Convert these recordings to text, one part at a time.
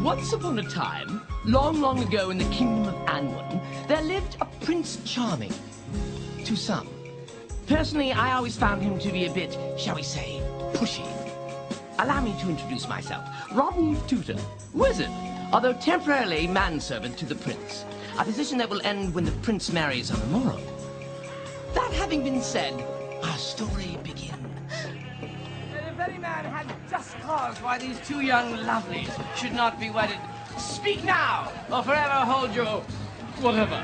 Once upon a time, long, long ago in the kingdom of Anwen, there lived a Prince Charming. To some. Personally, I always found him to be a bit, shall we say, pushy. Allow me to introduce myself. Rodney Tutor, wizard, although temporarily manservant to the prince. A position that will end when the prince marries on the morrow. That having been said, our story begins. If any man had just cause why these two young lovelies should not be wedded, speak now, or forever hold your whatever.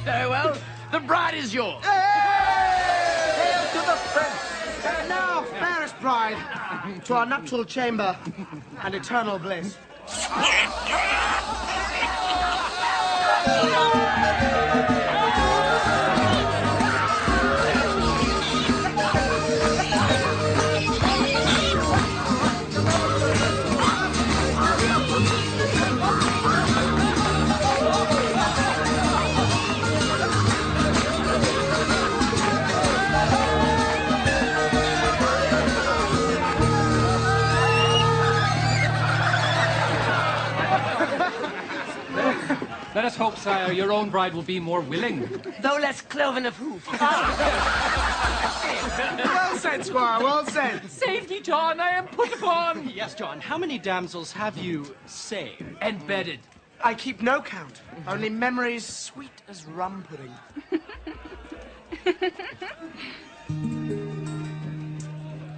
Very well, the bride is yours. Hail to the prince! Now, fairest bride, to our nuptial chamber and eternal bliss. Let us hope, sire, your own bride will be more willing. Though less cloven of hoof. Well said, Squire, well said. Safety, John, I am put upon. Yes, John, how many damsels have you saved? And bedded. I keep no count, only memories sweet as rum pudding.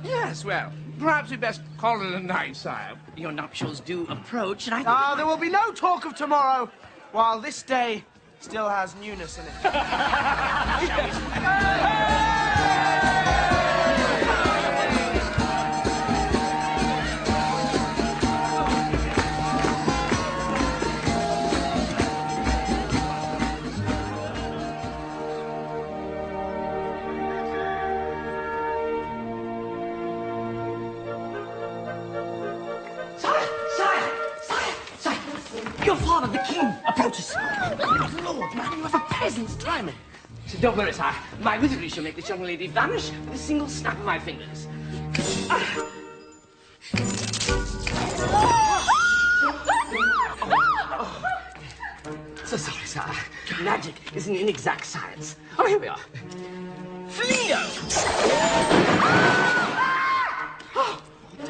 Yes, well, perhaps we best call it a night, sire. Your nuptials do approach, and I think... Ah, there will be no talk of tomorrow, while this day still has newness in it. Your father, the king, approaches. Lord, man, you have a peasant's timing. So don't worry, sire. My wizardry shall make this young lady vanish with a single snap of my fingers. So sorry, sire. Magic is an inexact science. Oh, here we are. Fleo!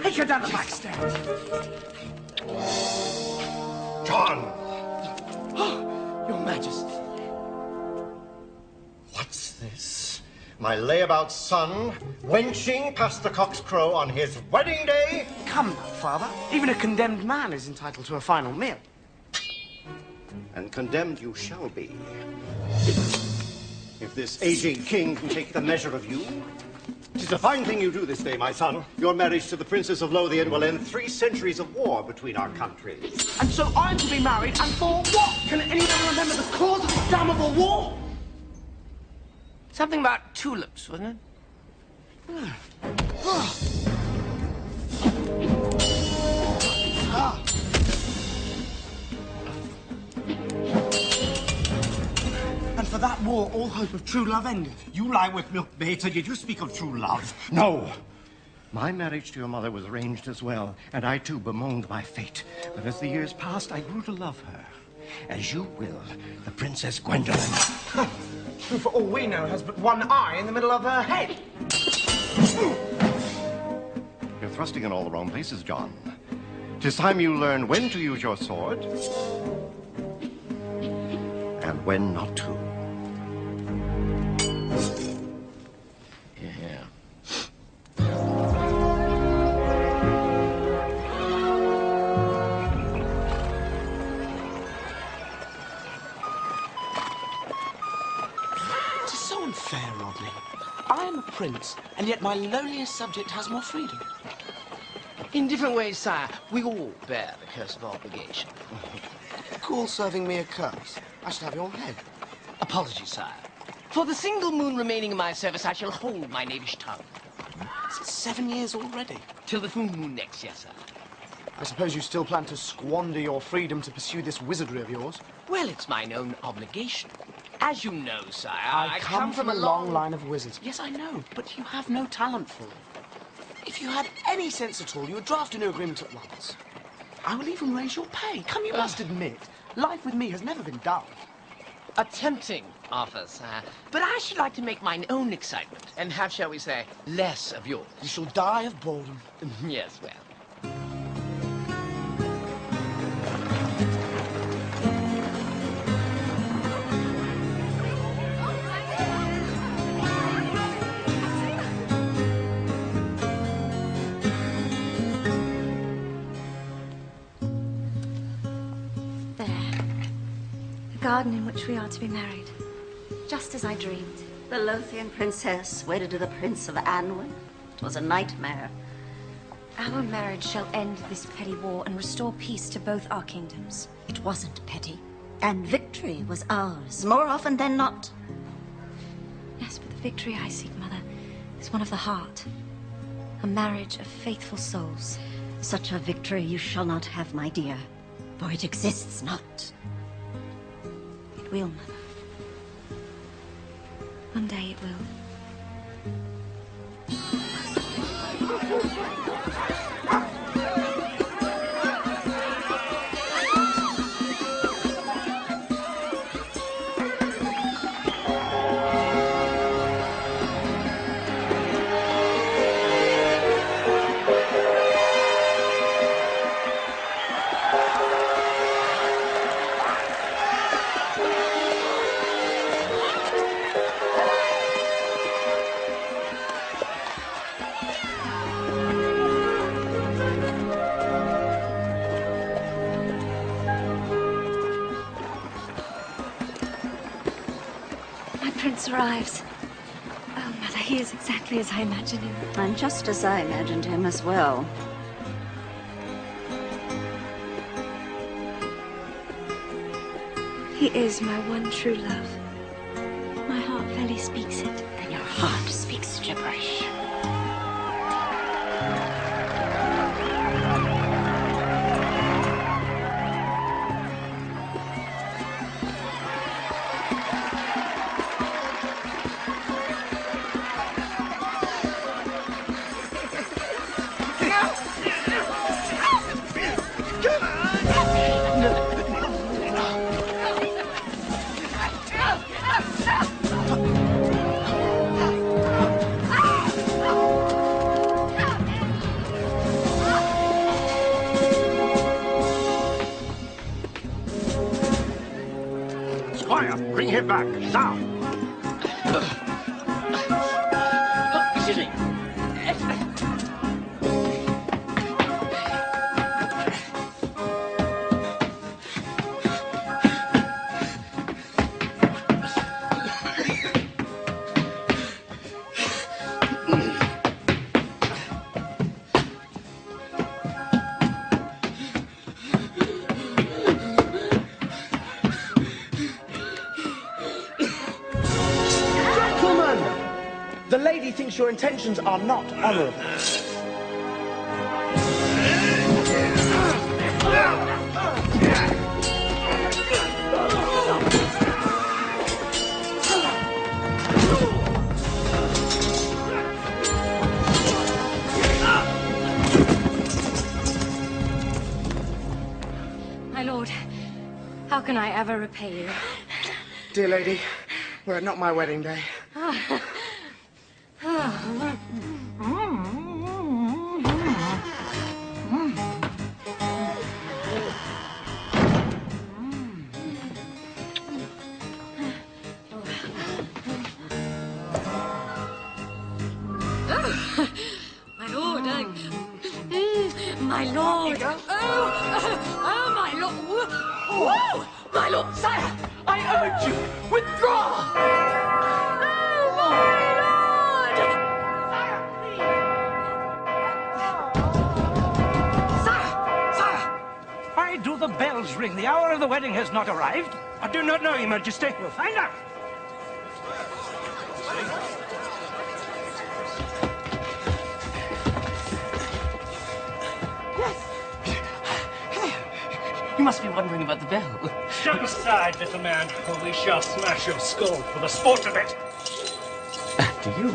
Take her down the back stairs. John! Your Majesty. What's this? My layabout son, wenching past the cock's crow on his wedding day? Come now, Father. Even a condemned man is entitled to a final meal. And condemned you shall be. If this aging king can take the measure of you. 'Tis a fine thing you do this day, my son. Your marriage to the Princess of Lothian will end 3 centuries of war between our countries. And so I'm to be married, and for what? Can anyone remember the cause of the damnable war? Something about tulips, wasn't it? And for that war, all hope of true love ended. You lie with milkmaids, and did you speak of true love? No. My marriage to your mother was arranged as well, and I too bemoaned my fate. But as the years passed, I grew to love her. As you will, the Princess Gwendolen. Who, for all we know, has but one eye in the middle of her head. You're thrusting in all the wrong places, John. 'Tis time you learn when to use your sword and when not to. Yeah. It is so unfair, Rodney. I am a prince, and yet my lowliest subject has more freedom. In different ways, sire, we all bear the curse of obligation. Call serving me a curse. I should have your head. Apologies, sire. For the single moon remaining in my service, I shall hold my knavish tongue. Is it 7 years already? Till the full moon next year, sire. I suppose you still plan to squander your freedom to pursue this wizardry of yours? Well, it's mine own obligation. As you know, sire, I come from a long line of wizards. Yes, I know, but you have no talent for it. If you had any sense at all, you would draft a new agreement at once. I will even raise your pay. Come, you must admit, life with me has never been dull. A tempting offer, sire. But I should like to make mine own excitement and have, shall we say, less of yours. You shall die of boredom. Yes, well. Garden in which we are to be married, just as I dreamed. The Lothian princess wedded to the Prince of Anwen. It was a nightmare. Our marriage shall end this petty war and restore peace to both our kingdoms. It wasn't petty, and victory was ours, more often than not. Yes, but the victory I seek, Mother, is one of the heart. A marriage of faithful souls. Such a victory you shall not have, my dear, for it exists not. It will, Mother. One day it will. Arrives. Oh, Mother, he is exactly as I imagined him. And just as I imagined him as well. He is my one true love. My heart fairly speaks it. And your heart speaks gibberish. Bring him back, now! Excuse me. The lady thinks your intentions are not honorable. My lord, how can I ever repay you? Dear lady, were it not my wedding day. My lord, my lord. Oh, my lord. Whoa! My lord, sire, I urge you, withdraw! Why do the bells ring? The hour of the wedding has not arrived. I do not know, Your Majesty. We'll find out. You must be wondering about the bell. Step aside, little man, or we shall smash your skull for the sport of it. After you.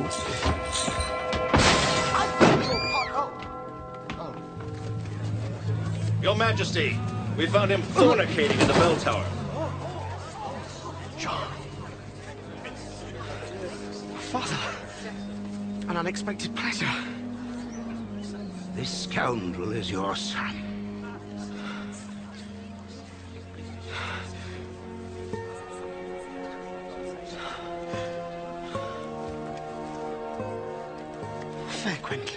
I beg your pardon. Your Majesty, we found him fornicating in the bell tower. John. Father. An unexpected pleasure. This scoundrel is your son. Fair Quentin,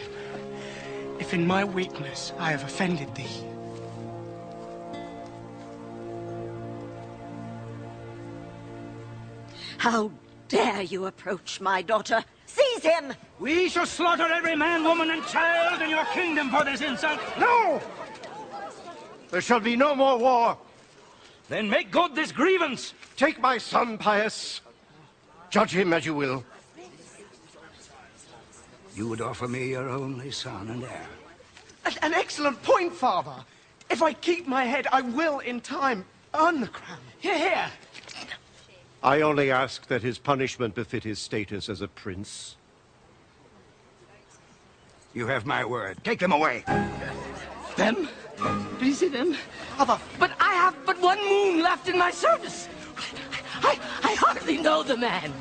if in my weakness I have offended thee, How dare you approach my daughter? Seize him! We shall slaughter every man, woman, and child in your kingdom for this insult. No! There shall be no more war. Then make good this grievance. Take my son, Pius. Judge him as you will. You would offer me your only son and heir. An excellent point, Father. If I keep my head, I will, in time, earn the crown. Here, here. I only ask that his punishment befit his status as a prince. You have my word. Take them away. Them? Did you see them? Father. But I have but one moon left in my service. I hardly know the man.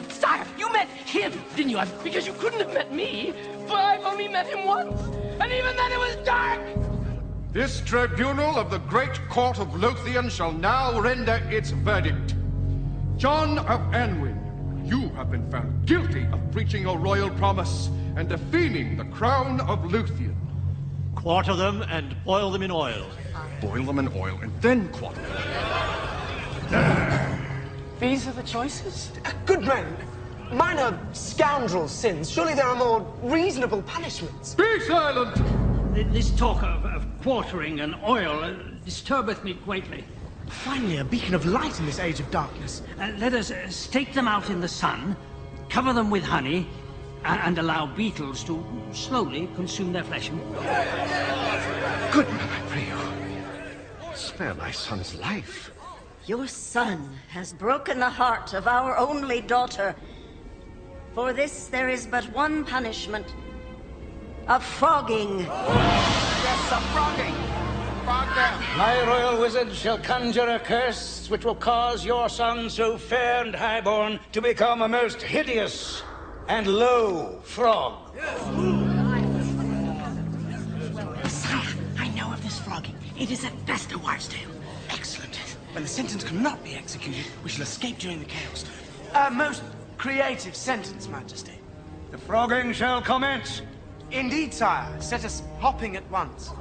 Sire, you met him, didn't you? Because you couldn't have met me, for I've only met him once. And even then it was dark. This tribunal of the great court of Lothian shall now render its verdict. John of Anwen, you have been found guilty of breaching your royal promise and defaming the crown of Lothian. Quarter them and boil them in oil. Boil them in oil and then quarter them. These are the choices? Good men, mine are scoundrel sins. Surely there are more reasonable punishments. Be silent! This talk of quartering and oil disturbeth me greatly. Finally, a beacon of light in this age of darkness. Let us stake them out in the sun, cover them with honey, and allow beetles to slowly consume their flesh. Good man, I pray you. Spare my son's life. Your son has broken the heart of our only daughter. For this there is but one punishment. A flogging. Yes, a flogging. My royal wizard shall conjure a curse which will cause your son, so fair and highborn, to become a most hideous and low frog. Sire, I know of this flogging. It is at best a wives' tale. Excellent. When the sentence cannot be executed, we shall escape during the chaos. A most creative sentence, Majesty. The flogging shall commence. Indeed, sire. Set us hopping at once.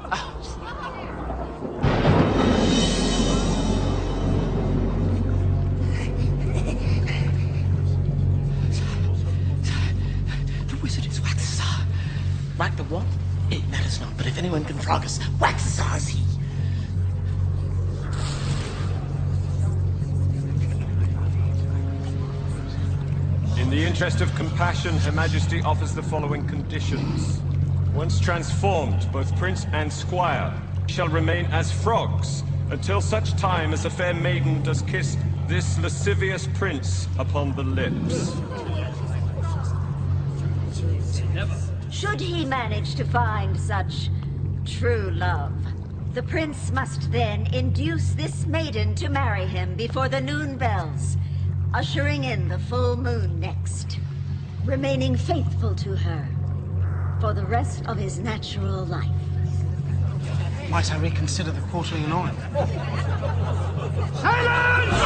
The wizard is Waxazar. Like the what? It matters not, but if anyone can frog us, Waxazar is he. In the interest of compassion, Her Majesty offers the following conditions. Once transformed, both prince and squire shall remain as frogs until such time as the fair maiden does kiss this lascivious prince upon the lips. Should he manage to find such true love, the prince must then induce this maiden to marry him before the noon bells, ushering in the full moon next, remaining faithful to her for the rest of his natural life. Might I reconsider the quartering and oil? Silence!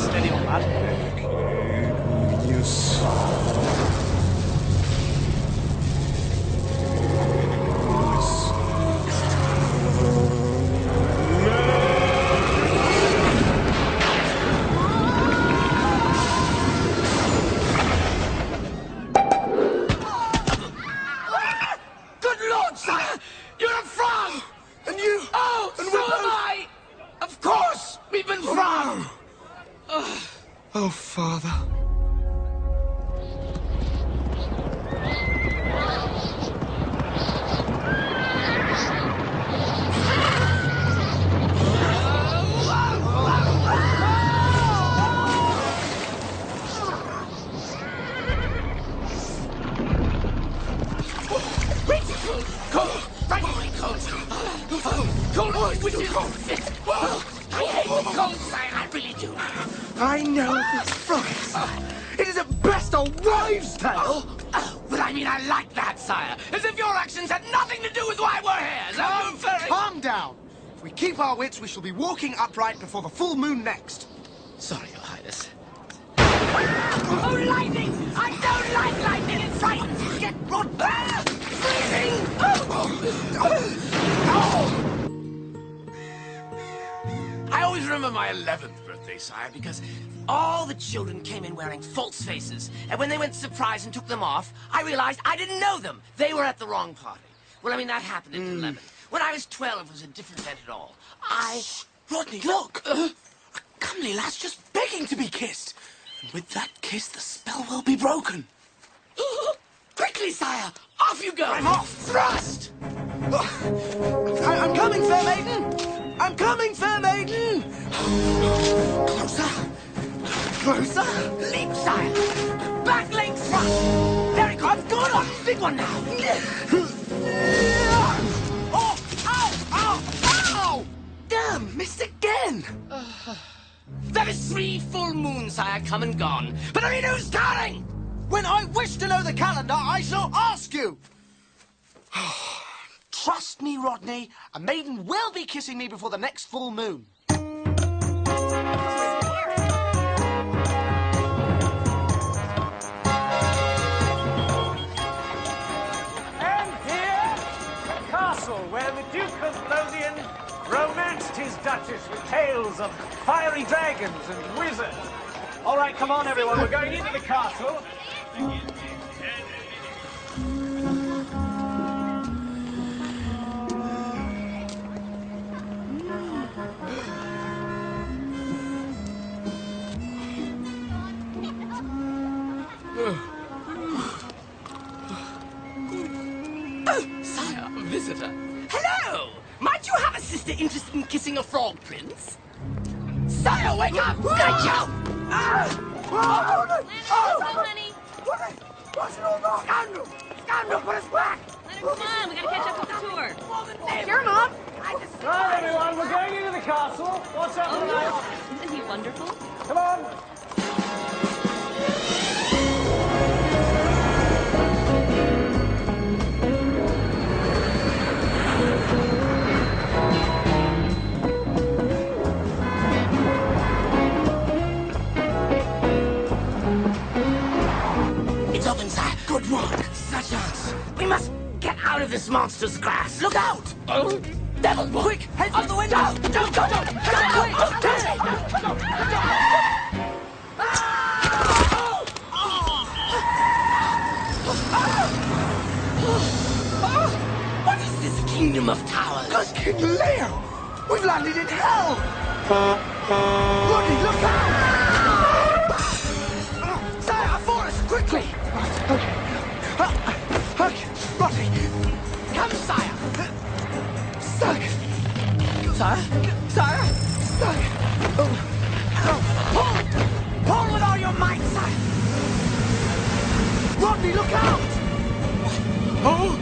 Steady on, lad. Good Lord, sire! You're a frog! And you! Oh, and so am I! Of course! We've been frogged! Oh, Father. cold fit. I hate the cold, sire, I really do. I know this frog. It is at best a wives' tale. But I mean, I like that, sire. As if your actions had nothing to do with why we're here. Calm down. If we keep our wits, we shall be walking upright before the full moon next. Sorry, Your Highness. Oh, lightning! I don't like lightning, it frightens me! Get rod... Freezing! I always remember my 11th birthday, sire, because all the children came in wearing false faces, and when they went to surprise and took them off, I realized I didn't know them. They were at the wrong party. Well, I mean, that happened at 11. When I was 12, it was a different event at all. Rodney, look! A comely lass just begging to be kissed. And with that kiss, the spell will be broken. Quickly, sire! Off you go! I'm off! Thrust! I'm coming, fair maiden! I'm coming, fair maiden! Closer! Closer! Leap, sire! Back leg thrust! Very good! I've got one! Big one now! Oh! Ow! Ow! Ow! Damn! Missed again! That is 3 full moons, sire, come and gone. But I mean, who's counting? When I wish to know the calendar, I shall ask you! Trust me, Rodney. A maiden will be kissing me before the next full moon. And here, the castle where the Duke of Lothian romanced his Duchess with tales of fiery dragons and wizards. All right, come on, everyone. We're going into the castle. Sire, a visitor. Hello! Might you have a sister interested in kissing a frog prince? Sire, wake up! Gotcha! Honey. What's it all about? Scoundrel! Scoundrel, put us back! Let her come on, we gotta catch up with the tour. Sure, Mom. Right, everyone, we're going into the castle. What's up tonight? Isn't he wonderful? Come on. It's open, sire. Good work. Such us. We must get out of this monster's grasp. Look out! Oh, devil! Quick! Head out the window! Don't go! Don't! What is this kingdom of towers? That's King Leo! We've landed in hell! Rodney, look out! Sire, for us, quickly! Right, okay. Rodney! Come, sire! Stuck! Sire? Sire? Stuck! Oh. Pull! Pull with all your might, sire! Rodney, look out! Oh!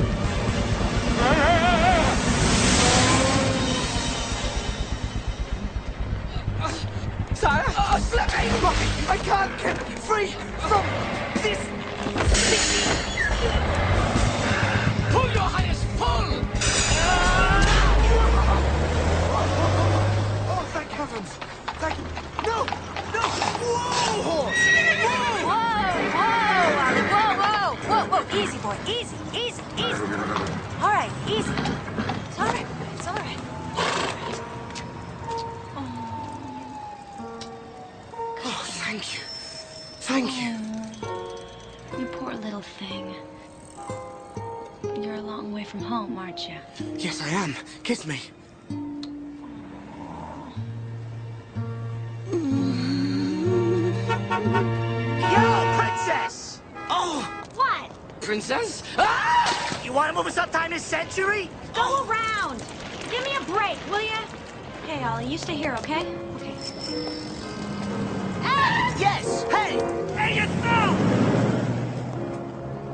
Sire? Let me! Rodney, I can't get free from this! Pull, Your Highness, pull! Oh, thank heavens! Thank you! No! No! Whoa! Whoa, easy, boy, easy. All right, easy. It's all right, it's all right. Oh, thank you. Thank you. You poor little thing. You're a long way from home, aren't you? Yes, I am. Kiss me. Yo, princess! Oh! What? Princess? Ah! You want to move us up time this century? Go around. Give me a break, will you? Hey, Ollie, you stay here, okay? Okay. Hey! Yes! Hey! Hey, you throw!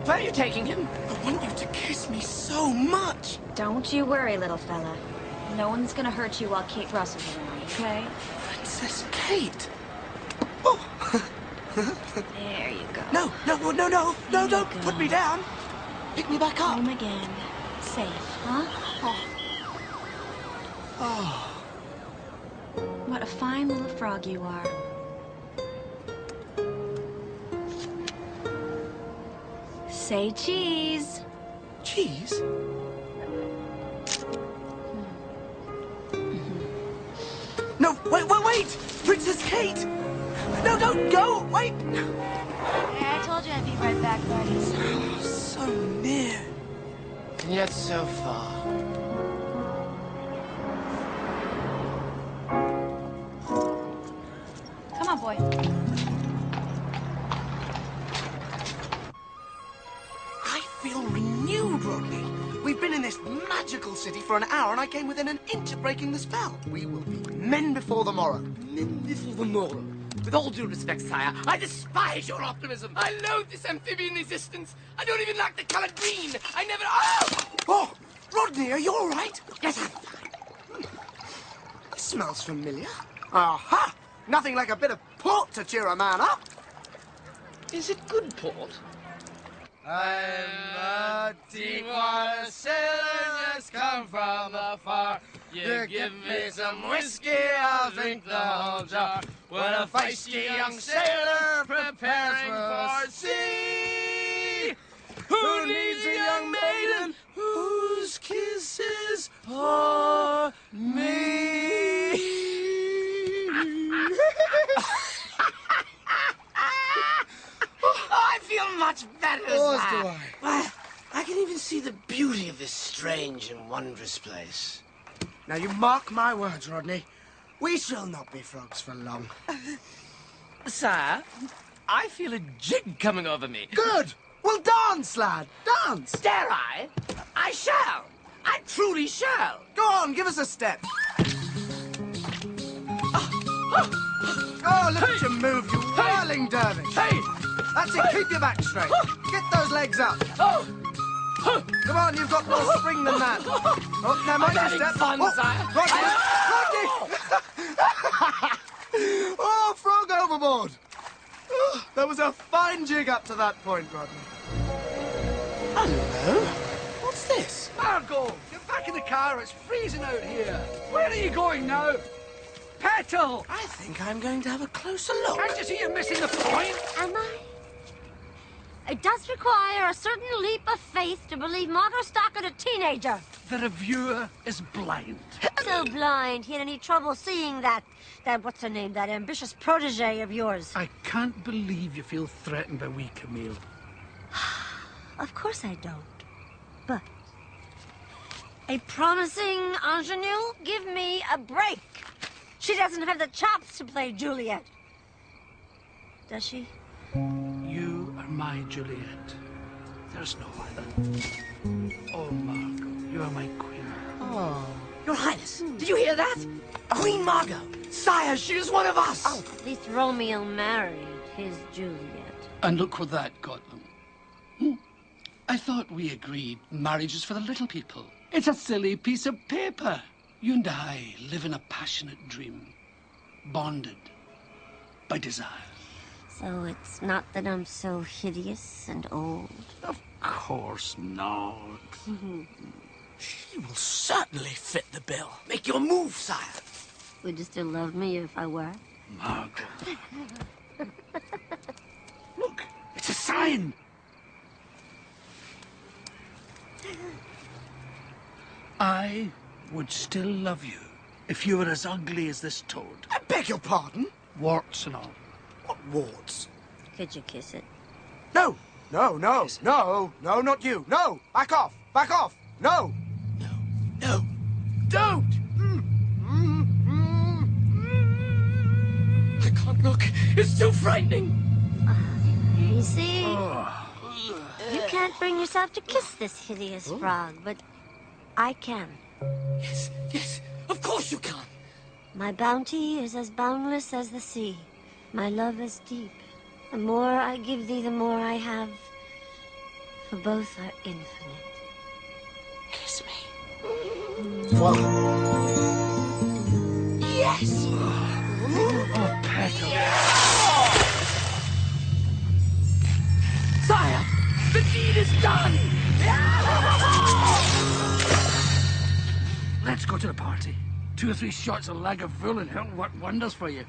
Where are you taking him? I want you to kiss me so much. Don't you worry, little fella. No one's gonna hurt you while Kate Russell's around, okay? Princess Kate! There you go. No, don't put me down. Pick me back up. Home again. Safe, huh? Oh. What a fine little frog you are. Say cheese. Cheese? No, wait! Princess Kate! No, don't go! Wait! Yeah, I told you I'd be right back, buddies. Oh, so near. And yet so far. Come on, boy. I feel renewed, Rodney. We've been in this magical city for an hour, and I came within an inch of breaking the spell. We will be men before the morrow. Men before the morrow. With all due respect, sire, I despise your optimism. I loathe this amphibian existence. I don't even like the color green. I never... Oh! Rodney, are you all right? Yes, I'm fine. This smells familiar. Aha! Nothing like a bit of port to cheer a man up. Is it good port? I'm a deep-water sailor, just come from afar. You give me some whiskey, I'll drink the whole jar. When a feisty young sailor preparing for sea, who needs a young maiden whose kisses for me? I feel much better, Oh, sire. do I. Why, I can even see the beauty of this strange and wondrous place. Now, you mark my words, Rodney. We shall not be frogs for long. Sire, I feel a jig coming over me. Good! Well, dance, lad! Dance! Dare I? I shall. I truly shall. Go on, give us a step. Oh, look at you move, you whirling dervish. Hey! That's it, keep your back straight. Get those legs up. Oh! Come on, you've got more spring than that. Oh, now mind your step. Fun, sire. Rodney! Oh, frog overboard. Oh, that was a fine jig up to that point, Rodney. Hello? What's this? Margot, get back in the car. It's freezing out here. Where are you going now? Petal! I think I'm going to have a closer look. Can't you see you're missing the point? Am I? It does require a certain leap of faith to believe Margot Stockard a teenager. The reviewer is blind. So blind, he had any trouble seeing that what's her name, that ambitious protege of yours. I can't believe you feel threatened by wee Camille. Of course I don't. But a promising ingenue? Give me a break. She doesn't have the chops to play Juliet. Does she? You are my Juliet. There's no other. Oh, Margot, you are my queen. Oh. Your Highness, did you hear that? Queen Margot. Sire, she is one of us. Oh, at least Romeo married his Juliet. And look what that got them. I thought we agreed marriage is for the little people. It's a silly piece of paper. You and I live in a passionate dream, bonded by desire. So it's not that I'm so hideous and old? Of course not. She will certainly fit the bill. Make your move, sire. Would you still love me if I were? Margot. Look, it's a sign. I would still love you if you were as ugly as this toad. I beg your pardon? Warts and all. What warts? Could you kiss it? No, no, not you. No, back off, no. No, don't! I can't look. It's too frightening. Easy. You can't bring yourself to kiss this hideous frog, but I can. Yes, of course you can. My bounty is as boundless as the sea. My love is deep. The more I give thee, the more I have. For both are infinite. Kiss me. Yes! Oh, Petro. Sire! The deed is done! Let's go to the party. 2 or 3 shots of Lagavulin will work wonders for you.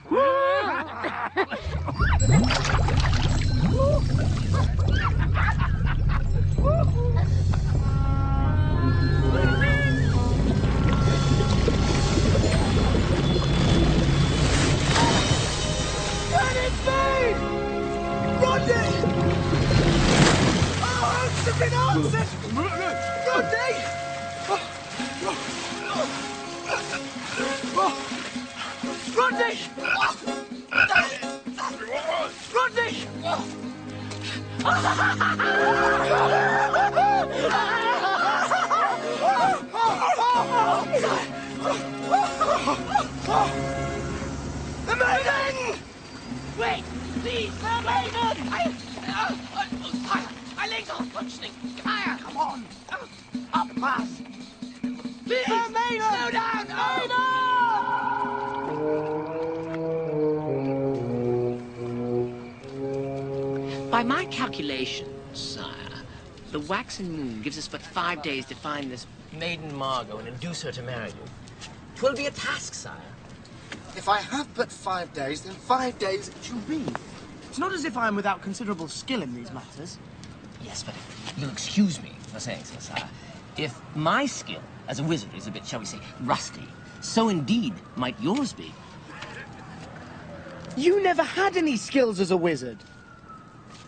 The maiden! Wait, please, the maiden! My legs aren't functioning. Sire, come on. Up fast. Please, the maiden! Slow down! By my calculations, sire, the waxen moon gives us but 5 days to find this maiden Margot and induce her to marry you. 'Twill be a task, sire. If I have but 5 days, then 5 days it shall be. It's not as if I am without considerable skill in these matters. Yes, but you'll excuse me for saying so, sire. If my skill as a wizard is a bit, shall we say, rusty, so indeed might yours be. You never had any skills as a wizard.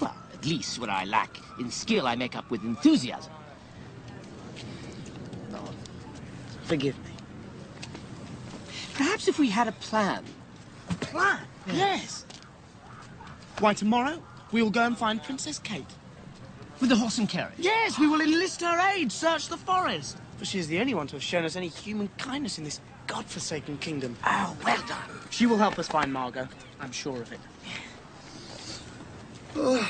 Well, at least what I lack in skill I make up with enthusiasm. No. Forgive me. Perhaps if we had a plan. A plan? Yes. Why, tomorrow we will go and find Princess Kate. With the horse and carriage? Yes, we will enlist her aid, search the forest. For she is the only one to have shown us any human kindness in this godforsaken kingdom. Oh, well done. She will help us find Margot. I'm sure of it. Oh,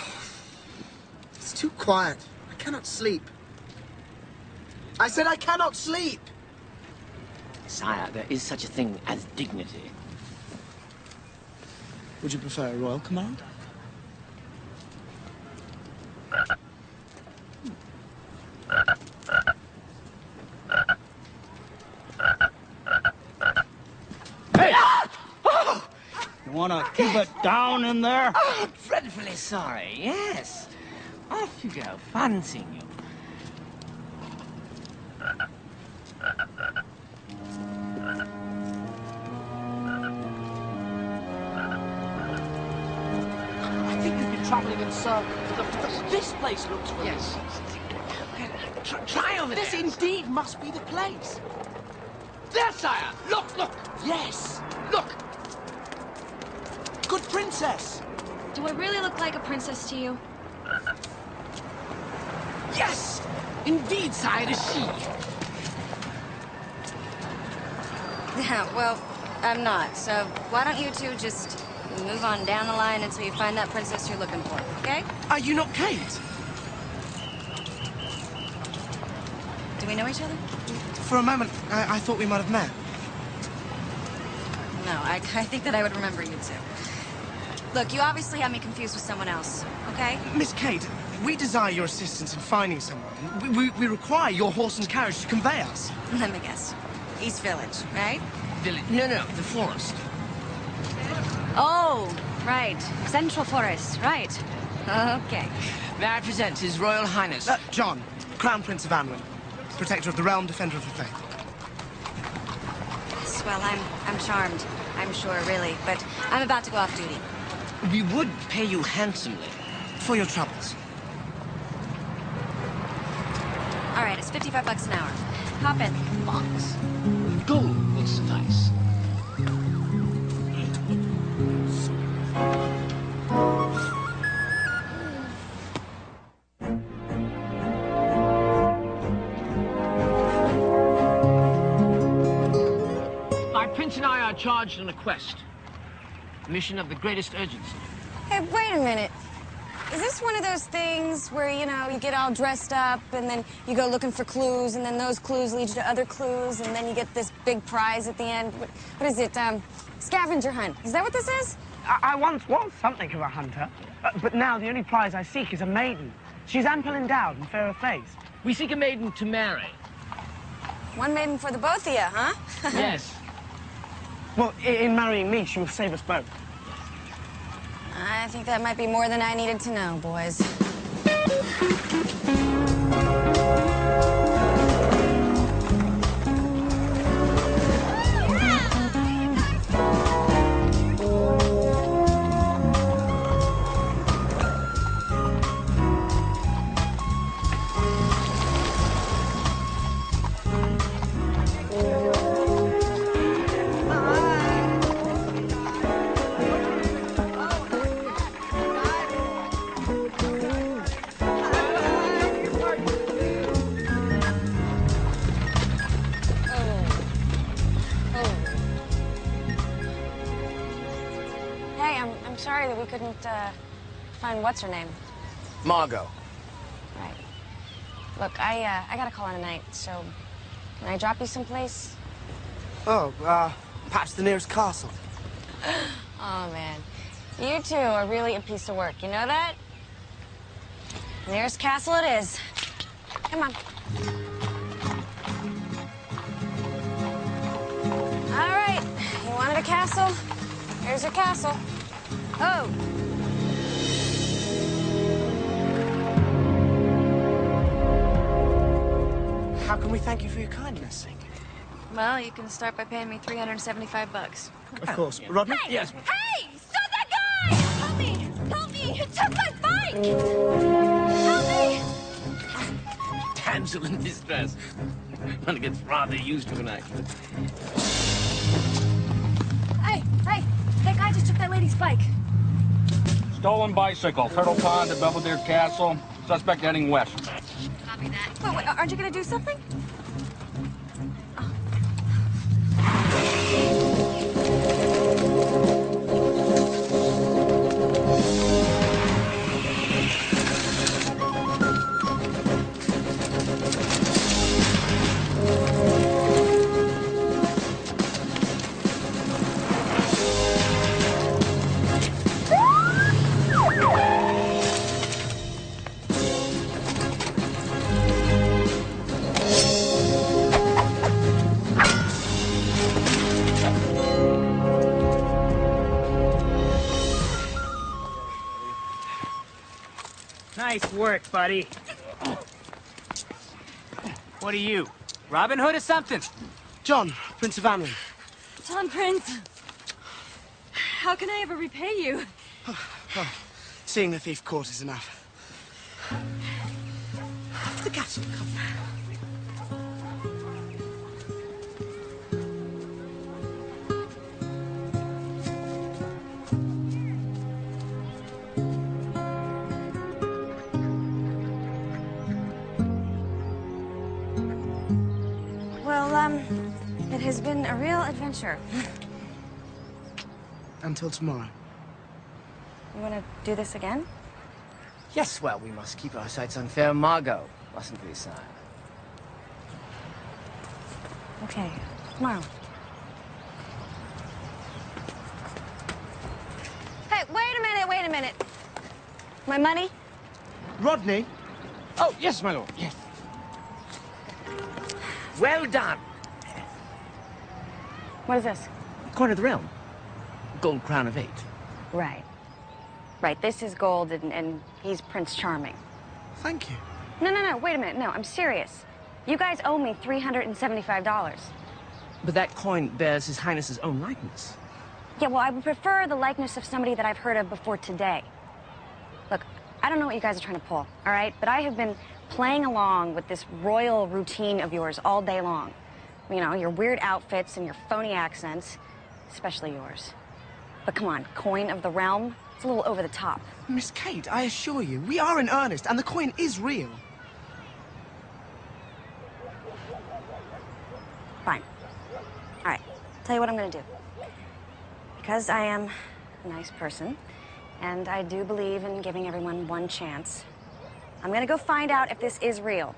it's too quiet. I cannot sleep. I said I cannot sleep. Sire, there is such a thing as dignity. Would you prefer a royal command? Hey! Oh! You want to keep it down in there? Oh, dreadfully sorry, yes. Off you go, fancying you. I think you've been traveling in circles. This place looks familiar. Yes. Try over there. This indeed must be the place. There, sire! Look, look! Yes! Look! Good princess! Do I really look like a princess to you? Yes! Indeed, sire, it is she. Yeah, well, I'm not. So why don't you two just move on down the line until you find that princess you're looking for, okay? Are you not Kate? Do we know each other? For a moment, I thought we might have met. No, I think that I would remember you too. Look, you obviously have me confused with someone else, okay? Miss Kate, we desire your assistance in finding someone. We require your horse and carriage to convey us. Let me guess. East Village, right? Village? No, the forest. Oh, right. Central Forest, right. Okay. May I present His Royal Highness? John, Crown Prince of Anwin, Protector of the Realm, Defender of the Faith. Yes, well, I'm charmed. I'm sure, really. But I'm about to go off duty. We would pay you handsomely. For your troubles. All right, it's $55 an hour. Hop in. Bucks? Gold will suffice. My prince and I are charged on a quest. Mission of the greatest urgency. Hey, wait a minute. Is this one of those things where, you know, you get all dressed up and then you go looking for clues and then those clues lead you to other clues and then you get this big prize at the end. What is it? Scavenger hunt. Is that what this is? I once was something of a hunter, but now the only prize I seek is a maiden. She's ample endowed and fair of face. We seek a maiden to marry. One maiden for the both of you, huh? Yes. Well, in marrying me, she will save us both. I think that might be more than I needed to know, boys. I'm sorry that we couldn't find what's her name. Margot. Right. Look, I gotta call in tonight, so can I drop you someplace? Oh, perhaps the nearest castle. Oh, man. You two are really a piece of work. You know that? Nearest castle it is. Come on. All right. You wanted a castle? Here's your castle. Oh. How can we thank you for your kindness? Well, you can start by paying me $375. Of course. Rodney? Hey! Yes. Hey! Stop that guy! Help me! Help me! He took my bike! Help me! Damsel in distress. One gets rather used to an accident. Hey! Hey! That guy just took that lady's bike. Stolen bicycle, Turtle Pond to Belvedere Castle. Suspect heading west. Copy that. Wait, aren't you gonna do something? Nice work, buddy. What are you, Robin Hood or something? John, Prince of Anlin. John Prince. How can I ever repay you? Oh, seeing the thief caught is enough. To the castle, come. Well, it has been a real adventure. Until tomorrow. You want to do this again? Yes, well, we must keep our sights on fair Margot, mustn't we, sire? Okay, tomorrow. Hey, wait a minute. My money? Rodney? Oh, yes, my lord, yes. Well done. What is this? Coin of the realm. Gold crown of 8. Right. Right, this is gold and he's Prince Charming. Thank you. No, wait a minute. No, I'm serious. You guys owe me $375. But that coin bears His Highness's own likeness. Yeah, well, I would prefer the likeness of somebody that I've heard of before today. Look, I don't know what you guys are trying to pull, all right? But I have been playing along with this royal routine of yours all day long. You know, your weird outfits and your phony accents, especially yours. But come on, coin of the realm? It's a little over the top. Miss Kate, I assure you, we are in earnest, and the coin is real. Fine. All right, tell you what I'm gonna do. Because I am a nice person, and I do believe in giving everyone one chance, I'm gonna go find out if this is real.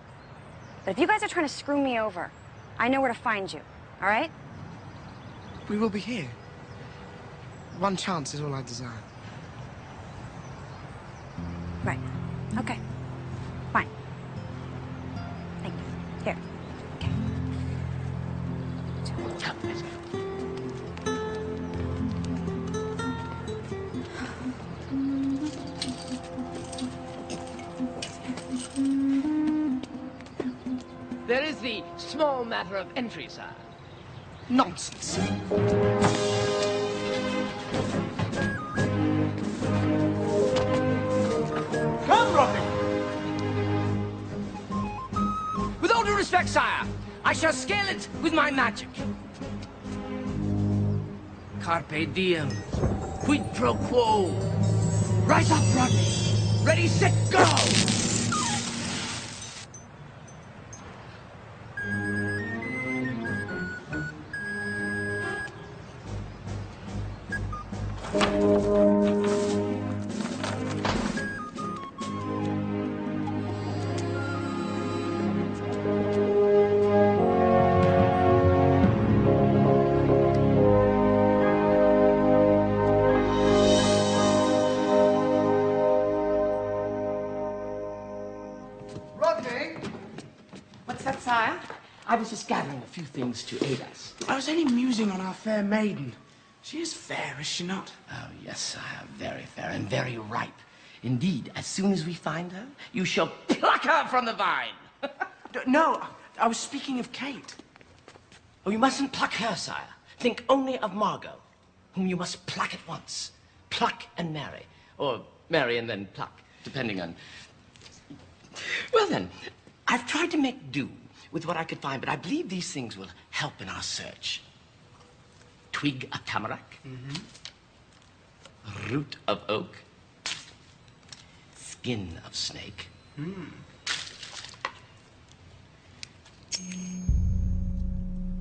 But if you guys are trying to screw me over, I know where to find you, all right? We will be here. One chance is all I desire. Right. Okay. Fine. Thank you. Here. Okay. There is the small matter of entry, sir. Nonsense. Come, Rodney! With all due respect, sire, I shall scale it with my magic. Carpe diem. Quid pro quo. Rise up, Rodney. Ready, set, go! Rodney! What's that, sire? I was just gathering a few things to aid us. I was only musing on our fair maiden. She is fair, is she not? Oh, yes, sire. Very fair and very ripe. Indeed, as soon as we find her, you shall pluck her from the vine. No, I was speaking of Kate. Oh, you mustn't pluck her, sire. Think only of Margot, whom you must pluck at once. Pluck and marry. Or marry and then pluck, depending on... Well, then, I've tried to make do with what I could find, but I believe these things will help in our search. Twig of tamarack. Root of oak. Skin of snake.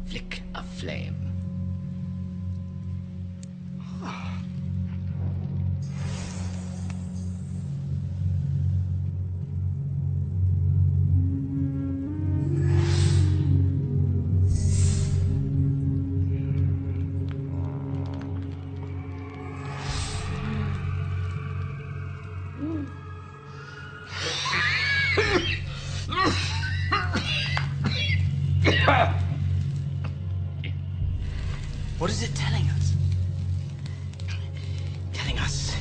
Flick of flame. What is it telling us? Telling us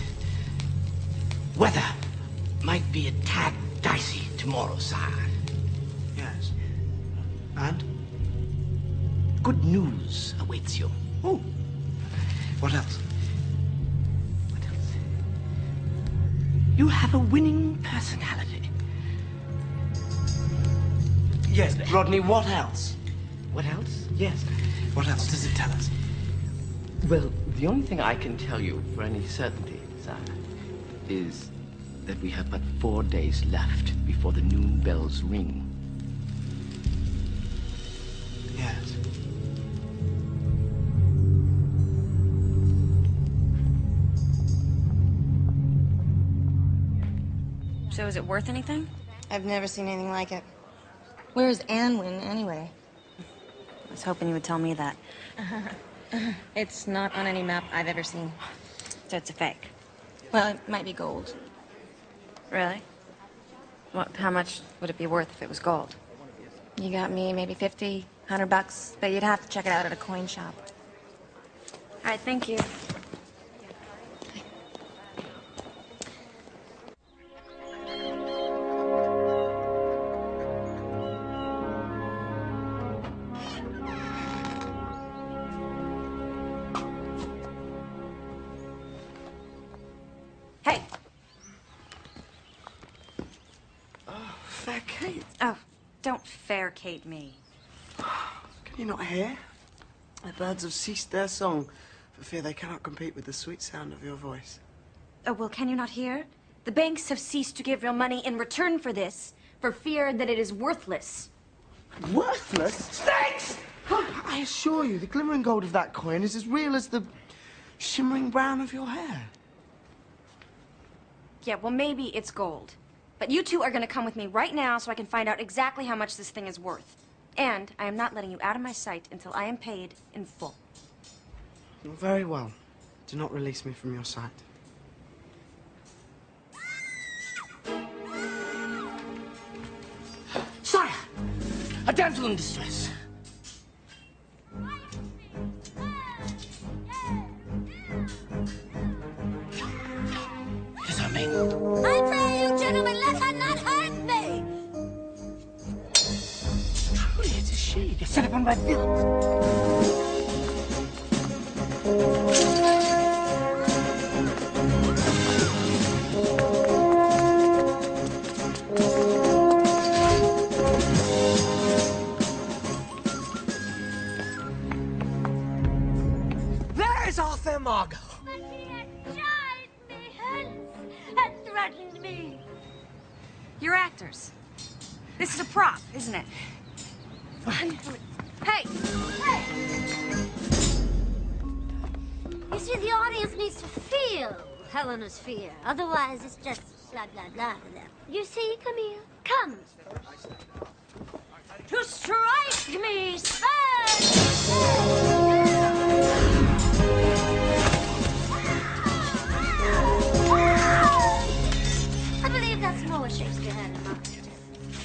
weather might be a tad dicey tomorrow, sire. Yes. And? Good news awaits you. Oh. What else? What else? You have a winning personality. Yes, Rodney, what else? What else? Yes. What else does it tell us? Well, the only thing I can tell you for any certainty, sire, is that we have but 4 days left before the noon bells ring. Yes. So is it worth anything? I've never seen anything like it. Where's Anwin, anyway? I was hoping you would tell me that. It's not on any map I've ever seen. So it's a fake. Well, it might be gold. Really? How much would it be worth if it was gold? You got me maybe 50, 100 bucks, but you'd have to check it out at a coin shop. All right, thank you. Hey. Oh, fair Kate. Oh, don't fair Kate me. Can you not hear? The birds have ceased their song for fear they cannot compete with the sweet sound of your voice. Oh, well, can you not hear? The banks have ceased to give real money in return for this, for fear that it is worthless. Worthless? Snakes! I assure you, the glimmering gold of that coin is as real as the shimmering brown of your hair. Yeah, well, maybe it's gold. But you two are going to come with me right now so I can find out exactly how much this thing is worth. And I am not letting you out of my sight until I am paid in full. Very well. Do not release me from your sight. Sire! A damsel in distress. It is our maiden. I pray you, gentlemen, let her not hurt me! Truly, it is she. You set upon my bill. There is our fair Margot. But he had chided me hence and threatened me. You're actors. This is a prop, isn't it? Hey! You see, the audience needs to feel Helena's fear. Otherwise, it's just blah, blah, blah to them. You see, Camille? Come. To strike me, I believe that's more what Shakespeare had in mind.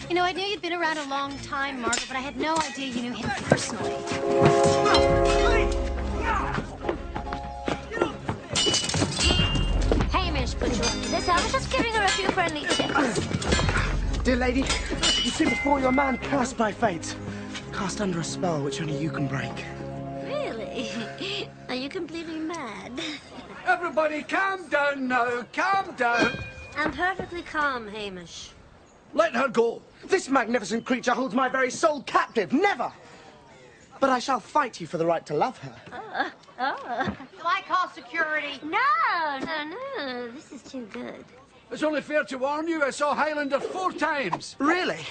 You know, I knew you'd been around a long time, Margaret, but I had no idea you knew him personally. Hamish put you up to this. I was just giving her a few friendly tips. Dear lady, you sit before you a man cursed by fate, cast under a spell which only you can break. Really? Are you completely mad? Everybody, calm down now. Calm down. I'm perfectly calm, Hamish. Let her go. This magnificent creature holds my very soul captive. Never! But I shall fight you for the right to love her. Do I call security? No. This is too good. It's only fair to warn you, I saw Highlander 4 times. Really?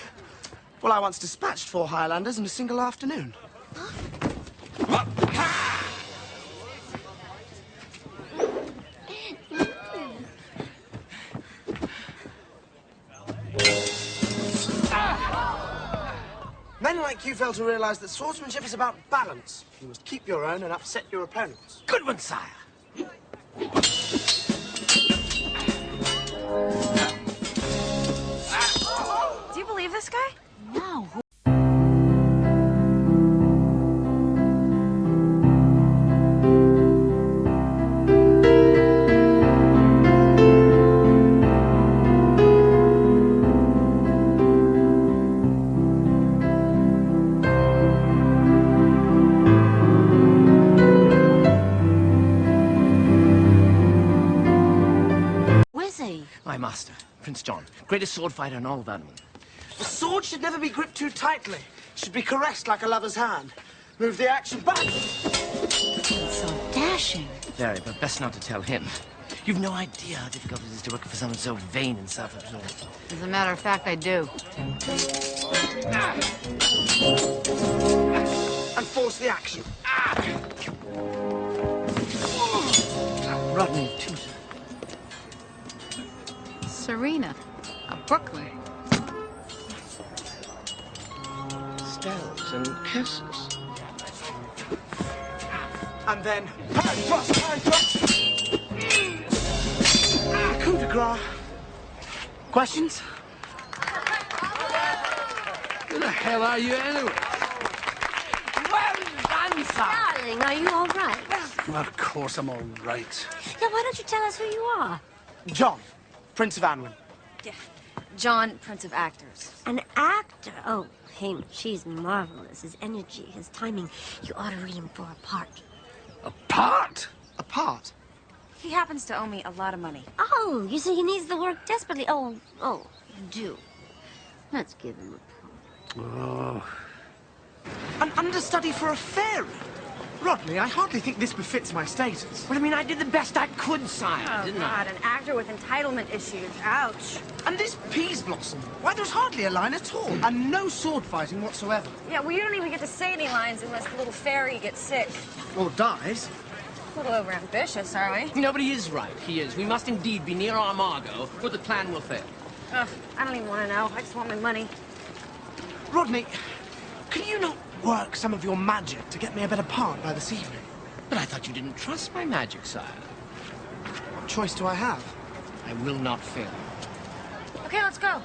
Well, I once dispatched 4 Highlanders in a single afternoon. Men like you fail to realize that swordsmanship is about balance. You must keep your own and upset your opponents. Good one, sire. Do you believe this guy? No. My master, Prince John, greatest sword fighter in all of Anwen. The sword should never be gripped too tightly. It should be caressed like a lover's hand. Move the action back. It's so dashing. Very, but best not to tell him. You've no idea how difficult it is to work for someone so vain and self-absorbed. As a matter of fact, I do. And force the action. Rodney Tutor. Serena, a Brooklyn. Spells and curses. And then, hand thrust. Coup de grace. Questions? Who the hell are you anyway? Well done, sir. Darling, are you all right? Of course I'm all right. Yeah, why don't you tell us who you are? John, Prince of Anwen. Yeah. John, Prince of Actors. An actor? Oh, Hamish, he's marvelous. His energy, his timing. You ought to read him for a part. A part? A part? He happens to owe me a lot of money. Oh, you say he needs the work desperately. Oh, you do. Let's give him a part. Oh. An understudy for a fairy? Rodney, I hardly think this befits my status. Well, I mean, I did the best I could, sire, didn't I? God, an actor with entitlement issues. Ouch. And this Peas Blossom? Why, there's hardly a line at all. And no sword fighting whatsoever. Yeah, well, you don't even get to say any lines unless the little fairy gets sick. Or dies. A little overambitious, are we? No, but he is right. He is. We must indeed be near our Margot, or the plan will fail. Ugh, I don't even want to know. I just want my money. Rodney, can you not work some of your magic to get me a better part by this evening? But I thought you didn't trust my magic, sire. What choice do I have? I will not fail you. Okay, let's go.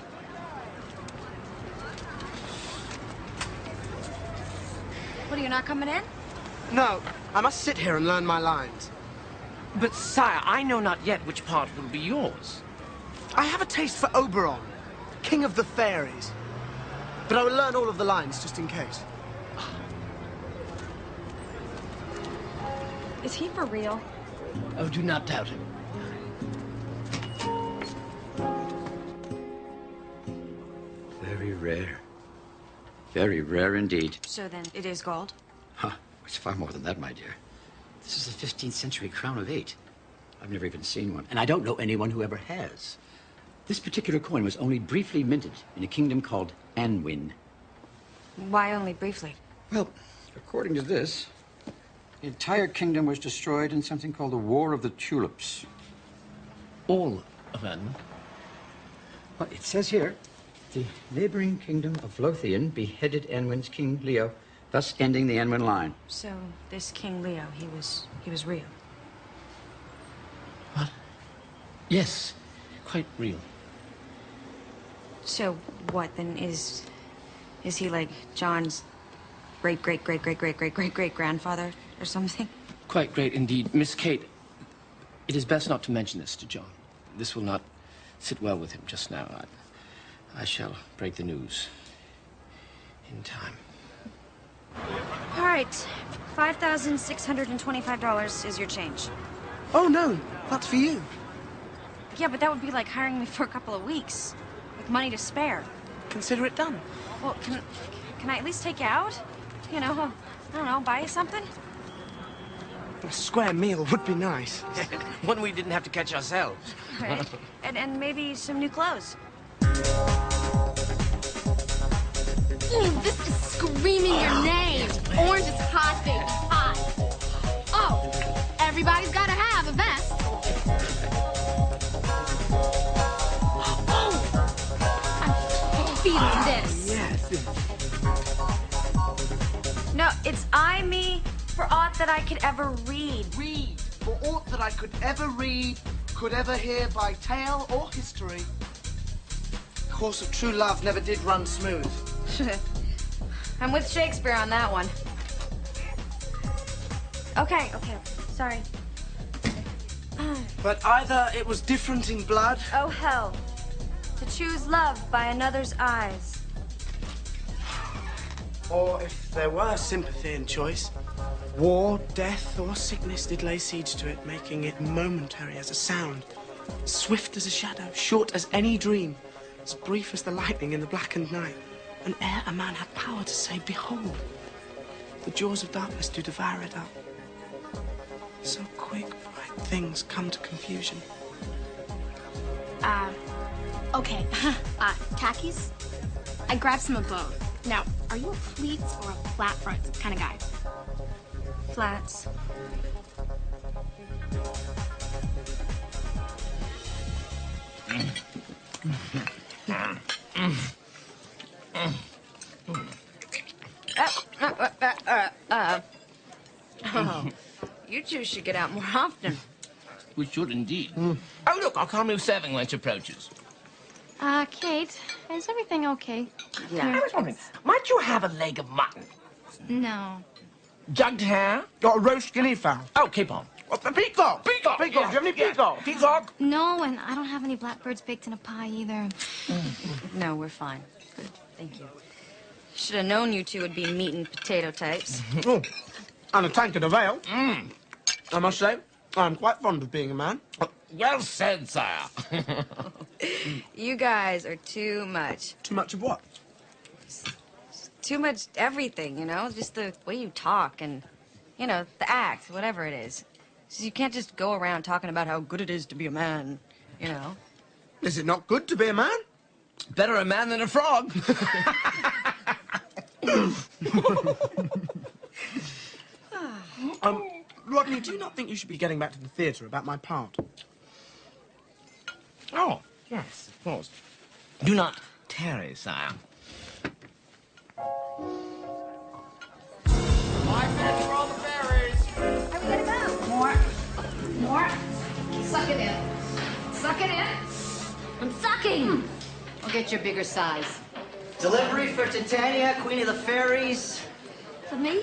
What, are you not coming in? No, I must sit here and learn my lines. But, sire, I know not yet which part will be yours. I have a taste for Oberon, king of the fairies. But I will learn all of the lines just in case. Is he for real? Oh, do not doubt him. Very rare. Very rare indeed. So then, it is gold? Huh. It's far more than that, my dear. This is the 15th century crown of 8. I've never even seen one, and I don't know anyone who ever has. This particular coin was only briefly minted in a kingdom called Anwin. Why only briefly? Well, according to this, the entire kingdom was destroyed in something called the War of the Tulips. All of Anwin? Well, it says here, the neighboring kingdom of Lothian beheaded Anwin's King Leo, thus ending the Anwin line. So, this King Leo, he was real? What? Yes, quite real. So, what then is he like John's great-great-great-great-great-great-great-great-grandfather or something? Quite great indeed. Miss Kate, it is best not to mention this to John. This will not sit well with him just now. I shall break the news in time. All right, $5,625 is your change. Oh, no, that's for you. Yeah, but that would be like hiring me for a couple of weeks, with money to spare. Consider it done. Well, can I at least take you out? You know, I don't know, buy you something? A square meal would be nice. One we didn't have to catch ourselves. Right. And maybe some new clothes. This is screaming your name. Orange is hot, baby, hot. Oh, everybody's got to have a vest. I'm feeling this. Yes. No, it's I, me, for aught that I could ever read. Read. For aught that I could ever read, could ever hear by tale or history. The course of true love never did run smooth. I'm with Shakespeare on that one. Okay, sorry. But either it was different in blood. Oh, hell. To choose love by another's eyes. Or if there were sympathy in choice, war, death, or sickness did lay siege to it, making it momentary as a sound, swift as a shadow, short as any dream, as brief as the lightning in the blackened night. And ere a man had power to say, behold, the jaws of darkness do devour it up. So quick, bright things come to confusion. Okay. Khakis? I grabbed some of both. Now, are you a pleats or a flat front kind of guy? Flats. Oh, you two should get out more often. We should indeed. Oh, look, our comedy of serving lunch approaches. Kate, is everything okay? Yeah. I was wondering, might you have a leg of mutton? No. Jugged hare? Got a roast guinea fowl. Oh, keep on. Peacock! Peacock! Peacock! Do you have any peacock? Peacock? No, and I don't have any blackbirds baked in a pie either. No, we're fine. Good, thank you. Should have known you two would be meat and potato types. Oh, and a tankard of ale. I must say, I'm quite fond of being a man. Well said, sire. You guys are too much. Too much of what? Too much everything, you know? Just the way you talk and, you know, the act, whatever it is. So you can't just go around talking about how good it is to be a man, you know? Is it not good to be a man? Better a man than a frog. Rodney, do you not think you should be getting back to the theatre about my part? Oh, yes, of course. Do not tarry, sire. My bed for all the berries. Suck it in. Suck it in. I'm sucking. I'll get you a bigger size. Delivery for Titania, Queen of the Fairies. For me?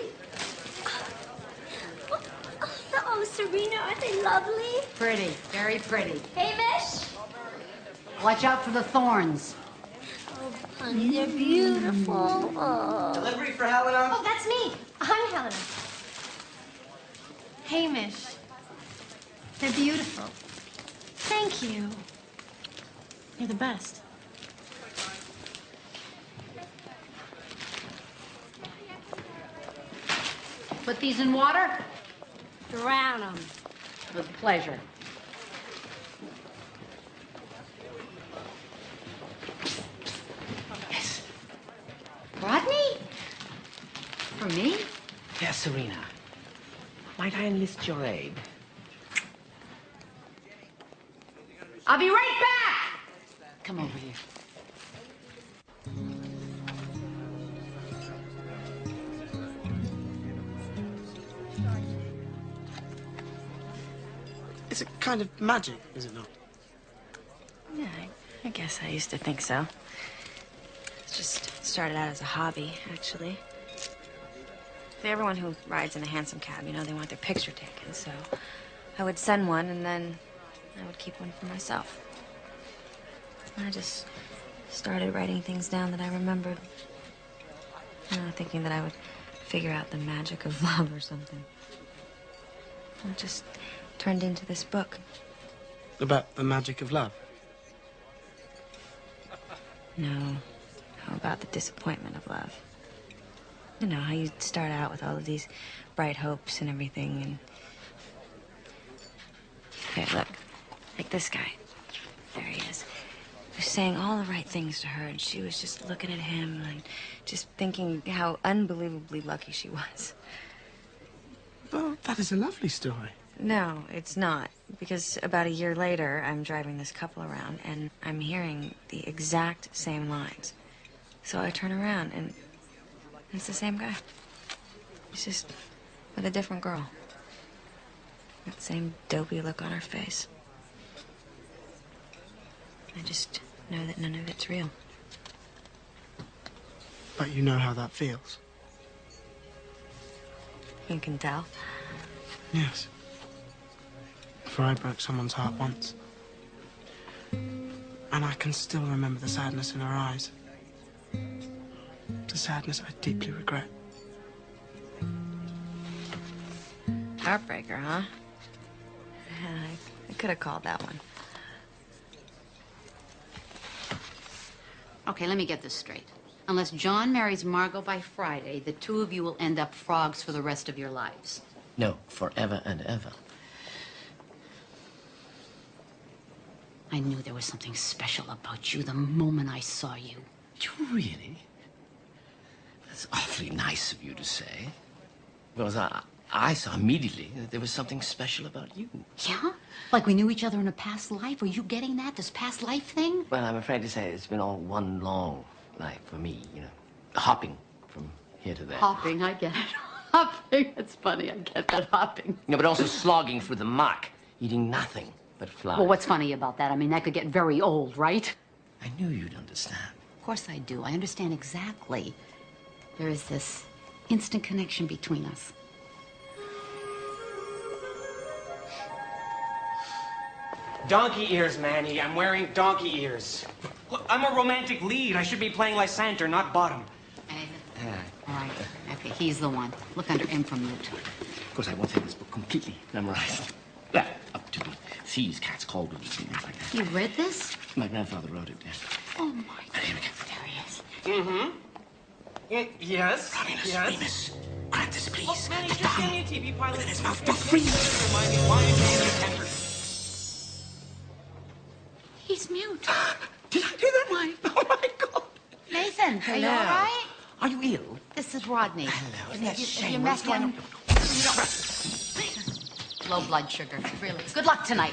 Oh, Serena, aren't they lovely? Pretty, very pretty. Hamish? Watch out for the thorns. Oh, honey, they're beautiful. Oh. Delivery for Helena. Oh, that's me. I'm Helena. Hamish. They're beautiful. Thank you. You're the best. Put these in water? Drown them. With pleasure. Yes. Rodney? For me? Yes, Serena. Might I enlist your aid? I'll be right back! Come over here. It's a kind of magic, is it not? Yeah, I guess I used to think so. It just started out as a hobby, actually. Everyone who rides in a hansom cab, you know, they want their picture taken, so I would send one, and then I would keep one for myself. And I just started writing things down that I remembered. You know, thinking that I would figure out the magic of love or something. And it just turned into this book. About the magic of love? No, about the disappointment of love. You know, how you start out with all of these bright hopes and everything, and... Here, look. Like this guy. There he is. He was saying all the right things to her, and she was just looking at him and just thinking how unbelievably lucky she was. Well, that is a lovely story. No, it's not. Because about a year later, I'm driving this couple around, and I'm hearing the exact same lines. So I turn around, and it's the same guy. He's just with a different girl. That same dopey look on her face. I just know that none of it's real. But you know how that feels. You can tell. Yes. For I broke someone's heart once. And I can still remember the sadness in her eyes. The sadness I deeply regret. Heartbreaker, huh? Yeah, I could have called that one. Okay, let me get this straight. Unless John marries Margot by Friday, the two of you will end up frogs for the rest of your lives. No, forever and ever. I knew there was something special about you the moment I saw you. You really? That's awfully nice of you to say. Because I saw immediately that there was something special about you. Yeah? Like we knew each other in a past life? Are you getting that, this past life thing? Well, I'm afraid to say it's been all one long life for me, you know. Hopping from here to there. Hopping, I get it. Hopping, it's funny, I get that, hopping. No, but also slogging through the muck, eating nothing but flies. Well, what's funny about that? I mean, that could get very old, right? I knew you'd understand. Of course I do. I understand exactly. There is this instant connection between us. Donkey ears, Manny. I'm wearing donkey ears. Look, I'm a romantic lead. I should be playing Lysander, not bottom. All right. Okay, he's the one. Look under M from mute. Of course, I won't have this book completely memorized. Up to the thieves' cats called with things like that. You read this? My grandfather wrote it, yeah. Oh, my God. Here we go. There he is. Mm-hmm. Yes. Remus, grant this, please. Look, Manny, just give me a TV pilot. Look at his mouth. Don't breathe. Remind me why I'm paying attention. He's mute. Did I do that? Why? Oh, my God. Nathan, are you Hello. all right? Are you ill? This is Rodney. Hello. Isn't Have that you shame? met What's going him? Low blood sugar. Really. Good luck tonight.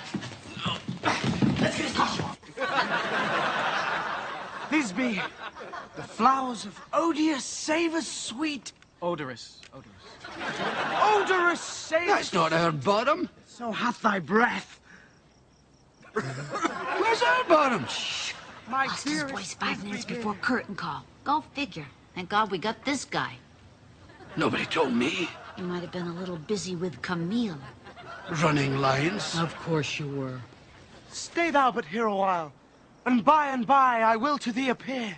Let's get his costume off. These be the flowers of odious savors sweet. Odorous. Odorous savors. That's not our bottom. So hath thy breath. Where's Hellbottom? Shh. My Lost his voice 5 minutes before curtain call. Go figure. Thank God we got this guy. Nobody told me. You might have been a little busy with Camille. Running lines? Of course you were. Stay thou but here a while, and by I will to thee appear.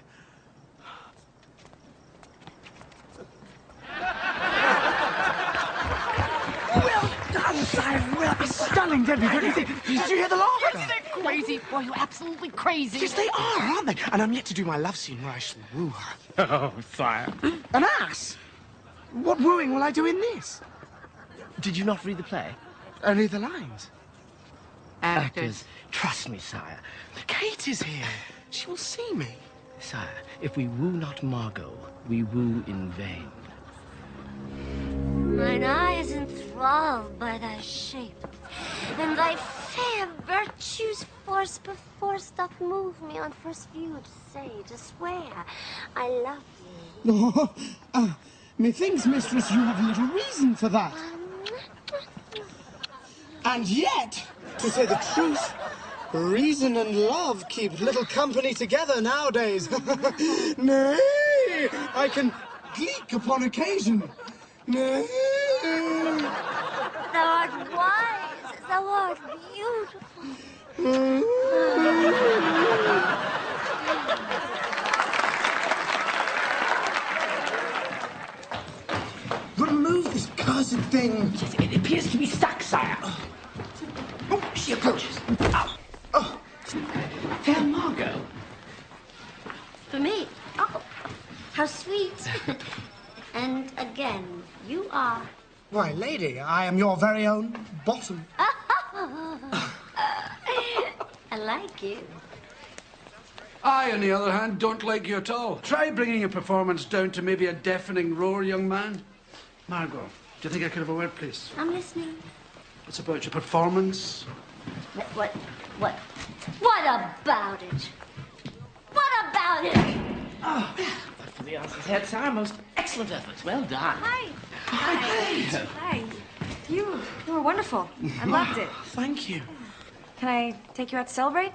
Well done, sire. Well, stunning, Debbie. Did you hear the laughter? Yes, they're crazy. Boy, you're absolutely crazy. Yes, they are, aren't they? And I'm yet to do my love scene where I shall woo her. Oh, sire. An ass? What wooing will I do in this? Did you not read the play? Only the lines. Actors. Trust me, sire. Kate is here. She will see me. Sire, if we woo not Margot, we woo in vain. Mine eye is enthralled by thy shape, and thy fair virtues force perforce doth move me on first view to say, to swear, I love thee. Oh, methinks, mistress, you have little reason for that. And yet, to say the truth, reason and love keep little company together nowadays. Nay, I can gleek upon occasion. Nay. Thou art wise, thou art beautiful. Remove this cursed thing. Yes, it appears to be stuck, sire. Oh, she approaches. Oh. Fair Margot. For me? Oh, how sweet. And again, you are... Why, lady, I am your very own bottom. I like you. I, on the other hand, don't like you at all. Try bringing your performance down to maybe a deafening roar, young man. Margot, do you think I could have a word, please? I'm listening. It's about your performance. What about it? What about it? Oh, but for the answer's head, sire, most excellent efforts. Well done. Hi. Hi. Hi. You were wonderful. I loved it. Thank you. Can I take you out to celebrate?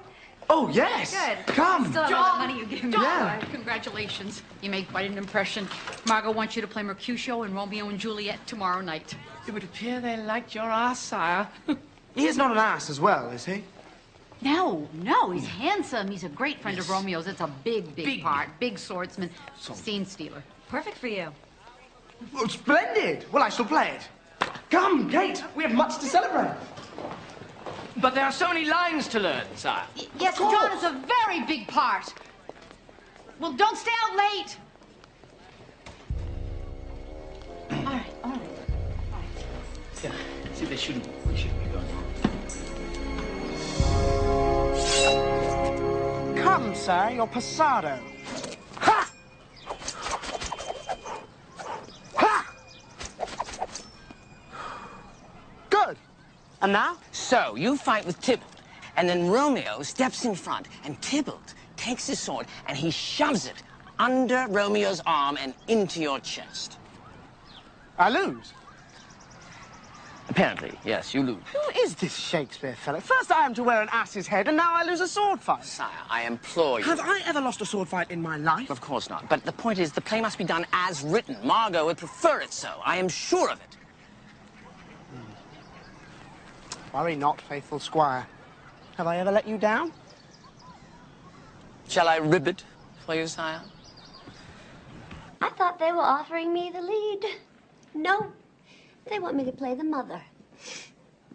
Oh, yes. Good. Come. Still have all the money you gave me. Yeah. Congratulations. You made quite an impression. Margot wants you to play Mercutio in Romeo and Juliet tomorrow night. It would appear they liked your ass, sire. He is not an ass as well, is he? No, he's handsome. He's a great friend of Romeo's. It's a big part. Big swordsman, scene stealer. Perfect for you. Oh, splendid. Well, I shall play it. Come, Kate. We have much to celebrate. But there are so many lines to learn, sire. Yes, John is a very big part. Well, don't stay out late. All right. Yeah, see, we shouldn't be going on. Come, sir, your passado. Ha! Ha! Good. And now? So, you fight with Tybalt, and then Romeo steps in front, and Tybalt takes his sword, and he shoves it under Romeo's arm and into your chest. I lose. Apparently, yes, you lose. Who is this Shakespeare fellow? First I am to wear an ass's head, and now I lose a sword fight. Sire, I implore you. Have I ever lost a sword fight in my life? Of course not. But the point is, the play must be done as written. Margot would prefer it so. I am sure of it. Worry not, faithful squire. Have I ever let you down? Shall I rib it for you, sire? I thought they were offering me the lead. No, they want me to play the mother.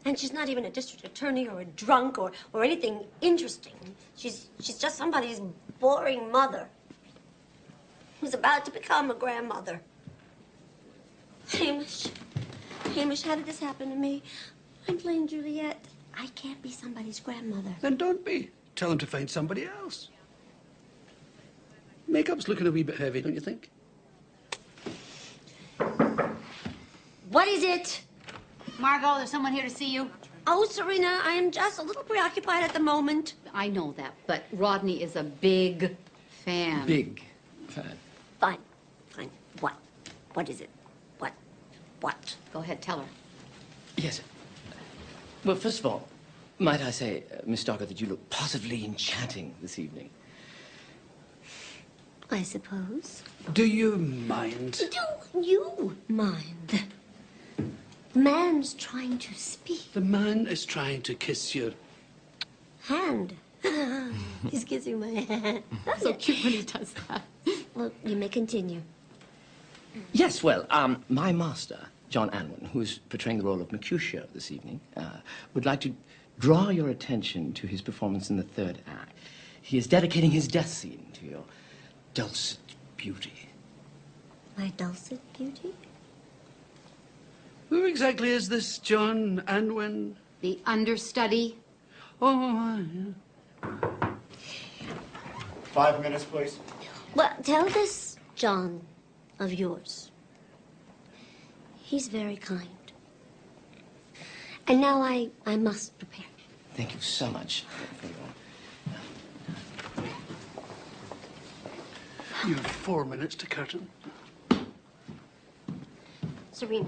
And she's not even a district attorney or a drunk or anything interesting. She's just somebody's boring mother who's about to become a grandmother. Hamish, how did this happen to me? I'm playing Juliet. I can't be somebody's grandmother. Then don't be. Tell him to find somebody else. Makeup's looking a wee bit heavy, don't you think? What is it? Margot, there's someone here to see you. Oh, Serena, I am just a little preoccupied at the moment. I know that, but Rodney is a big fan. Big fan. Fine. What? What is it? What? Go ahead, tell her. Yes. Well, first of all, Might I say, Miss Stocker, that you look positively enchanting this evening. I suppose. Do you mind? Do you mind? The man's trying to speak. The man is trying to kiss your hand. He's kissing my hand. That's so cute when he does that. Well, you may continue. Yes, well, my master, John Anwin, who's portraying the role of Mercutio this evening, would like to draw your attention to his performance in the third act. He is dedicating his death scene to your dulcet beauty. My dulcet beauty? Who exactly is this John Anwin? The understudy. Oh, yeah. 5 minutes, please. Well, tell this John of yours. He's very kind. And now I must prepare. Thank you so much. You have 4 minutes to curtain. Serena,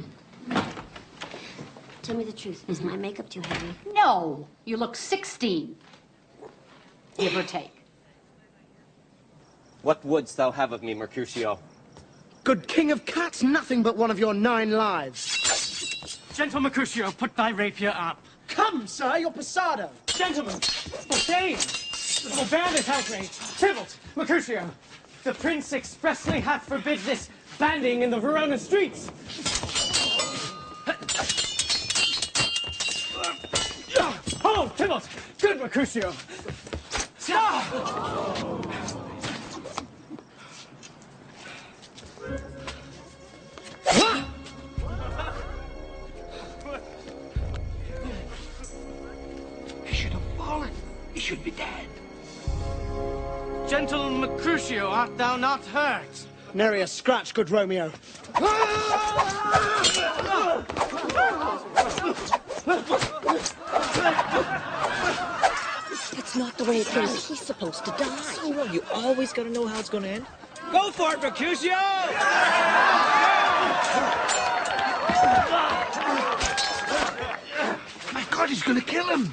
tell me the truth. Is my makeup too heavy? No, you look 16. Give or take. What wouldst thou have of me, Mercutio? Good king of cats, nothing but one of your 9 lives. Gentle Mercutio, put thy rapier up. Come, sir, your passado. Gentlemen, for shame! Forbear this outrage. Tybalt, Mercutio, the prince expressly hath forbid this bandying in the Verona streets. Hold, Tybalt! Good Mercutio! He should have fallen. He should be dead. Gentle Mercutio, art thou not hurt? Nary a scratch, good Romeo. That's not the way it goes. He's supposed to die. So, well, you always gotta know how it's gonna end. Go for it, Mercutio! My God, he's gonna kill him.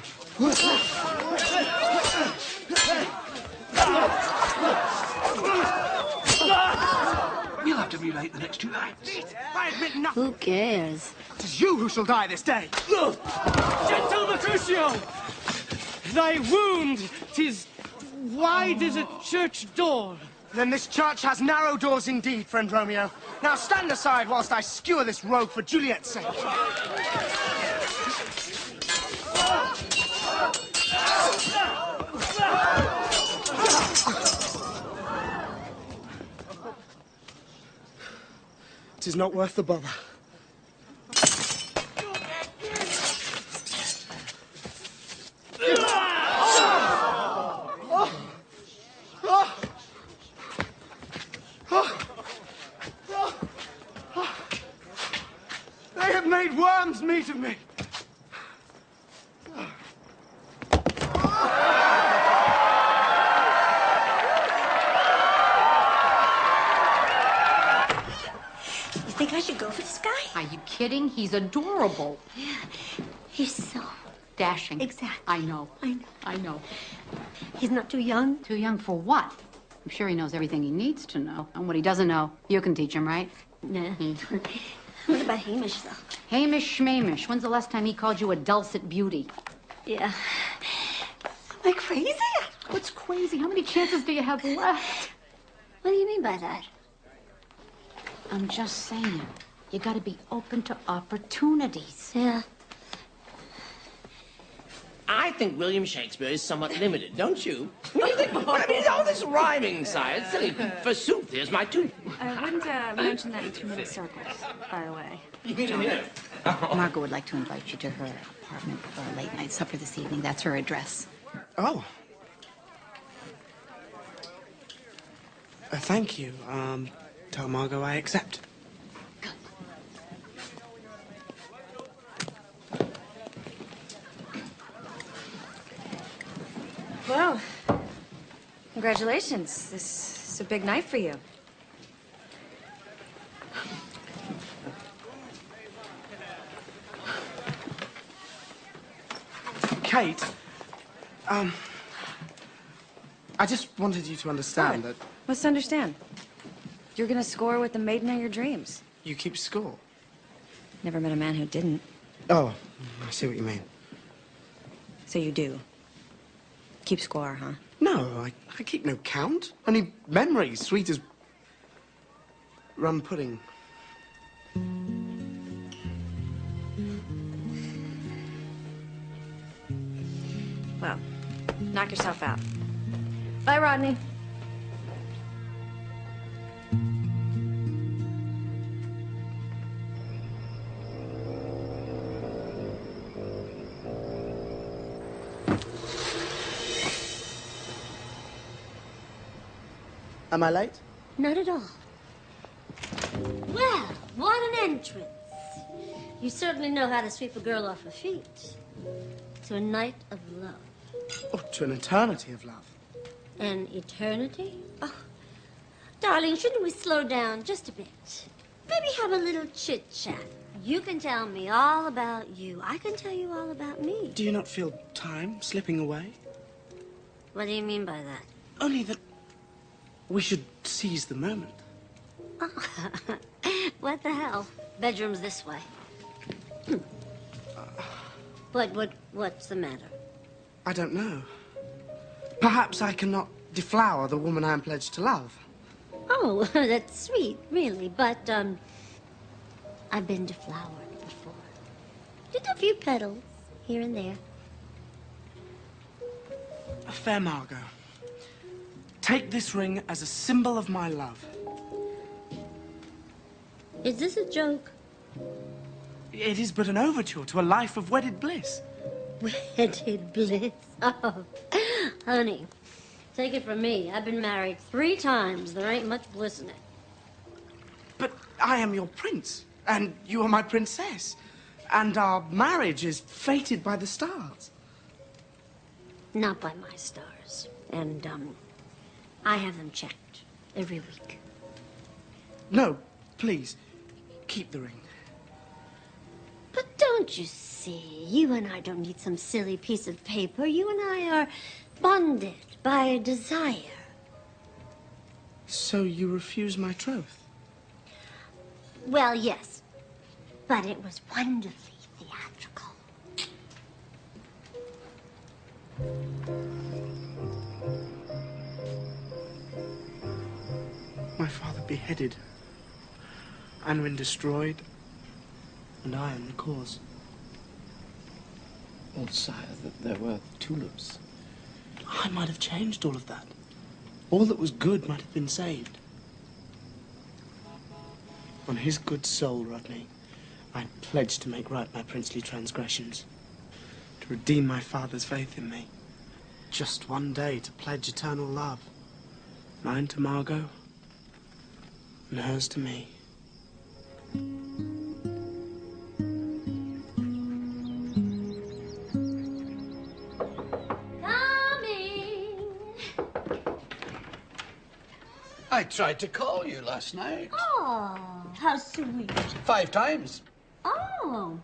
We'll have to relate the next 2 nights. I admit nothing. Who cares? It is you who shall die this day. Gentle Mercutio! Thy wound, 'tis wide as a church door. Then this church has narrow doors indeed, friend Romeo. Now stand aside whilst I skewer this rogue for Juliet's sake. It is not worth the bother. They have made worms meat of me. You think I should go for this guy? Are you kidding? He's adorable. Yeah, he's so dashing. Exactly. I know. I know. I know. He's not too young. Too young for what? I'm sure he knows everything he needs to know. And what he doesn't know, you can teach him, right? Nah. What about Hamish, though? Hamish Schmamish. When's the last time he called you a dulcet beauty? Yeah. Am I crazy? What's crazy? How many chances do you have left? What do you mean by that? I'm just saying. You gotta be open to opportunities. Yeah. I think William Shakespeare is somewhat limited, don't you? I mean, all this rhyming side, it's silly. Forsooth, here's my tooth. I wouldn't mention that in too many circles, by the way. Margot would like to invite you to her apartment for a late night supper this evening. That's her address. Oh. Thank you. Tell Margot I accept. Well, congratulations. This is a big night for you. Kate, I just wanted you to understand that What's to understand? You're gonna score with the maiden of your dreams. you keep score. Never met a man who didn't. Oh, I see what you mean. So you do. Keep score, huh? No, I keep no count. Only memories, sweet as rum pudding. Well, knock yourself out. Bye, Rodney. Am I late? Not at all. Well, what an entrance. You certainly know how to sweep a girl off her feet. To a night of love. Oh, to an eternity of love. An eternity? Oh, darling, shouldn't we slow down just a bit? Maybe have a little chit-chat. You can tell me all about you. I can tell you all about me. Do you not feel time slipping away? What do you mean by that? Only that we should seize the moment. What the hell? Bedroom's this way. What's the matter? I don't know. Perhaps I cannot deflower the woman I am pledged to love. Oh, that's sweet, really. But, I've been deflowered before. Just a few petals, here and there. Fair Margot, take this ring as a symbol of my love. Is this a joke? It is but an overture to a life of wedded bliss. Wedded bliss? Oh, honey, take it from me. I've been married 3 times. There ain't much bliss in it. But I am your prince, and you are my princess. And our marriage is fated by the stars. Not by my stars. And, I have them checked every week. No, please, keep the ring. But don't you see, you and I don't need some silly piece of paper. You and I are bonded by a desire. So you refuse my troth? Well, yes. But it was wonderfully theatrical. My father beheaded, Anwin destroyed, and I am the cause. Oh, sire, there were tulips. I might have changed all of that. All that was good might have been saved. On his good soul, Rodney, I pledged to make right my princely transgressions, to redeem my father's faith in me. Just one day to pledge eternal love. Mine to Margot, and hers to me. I tried to call you last night. Oh, how sweet. 5 times. Oh,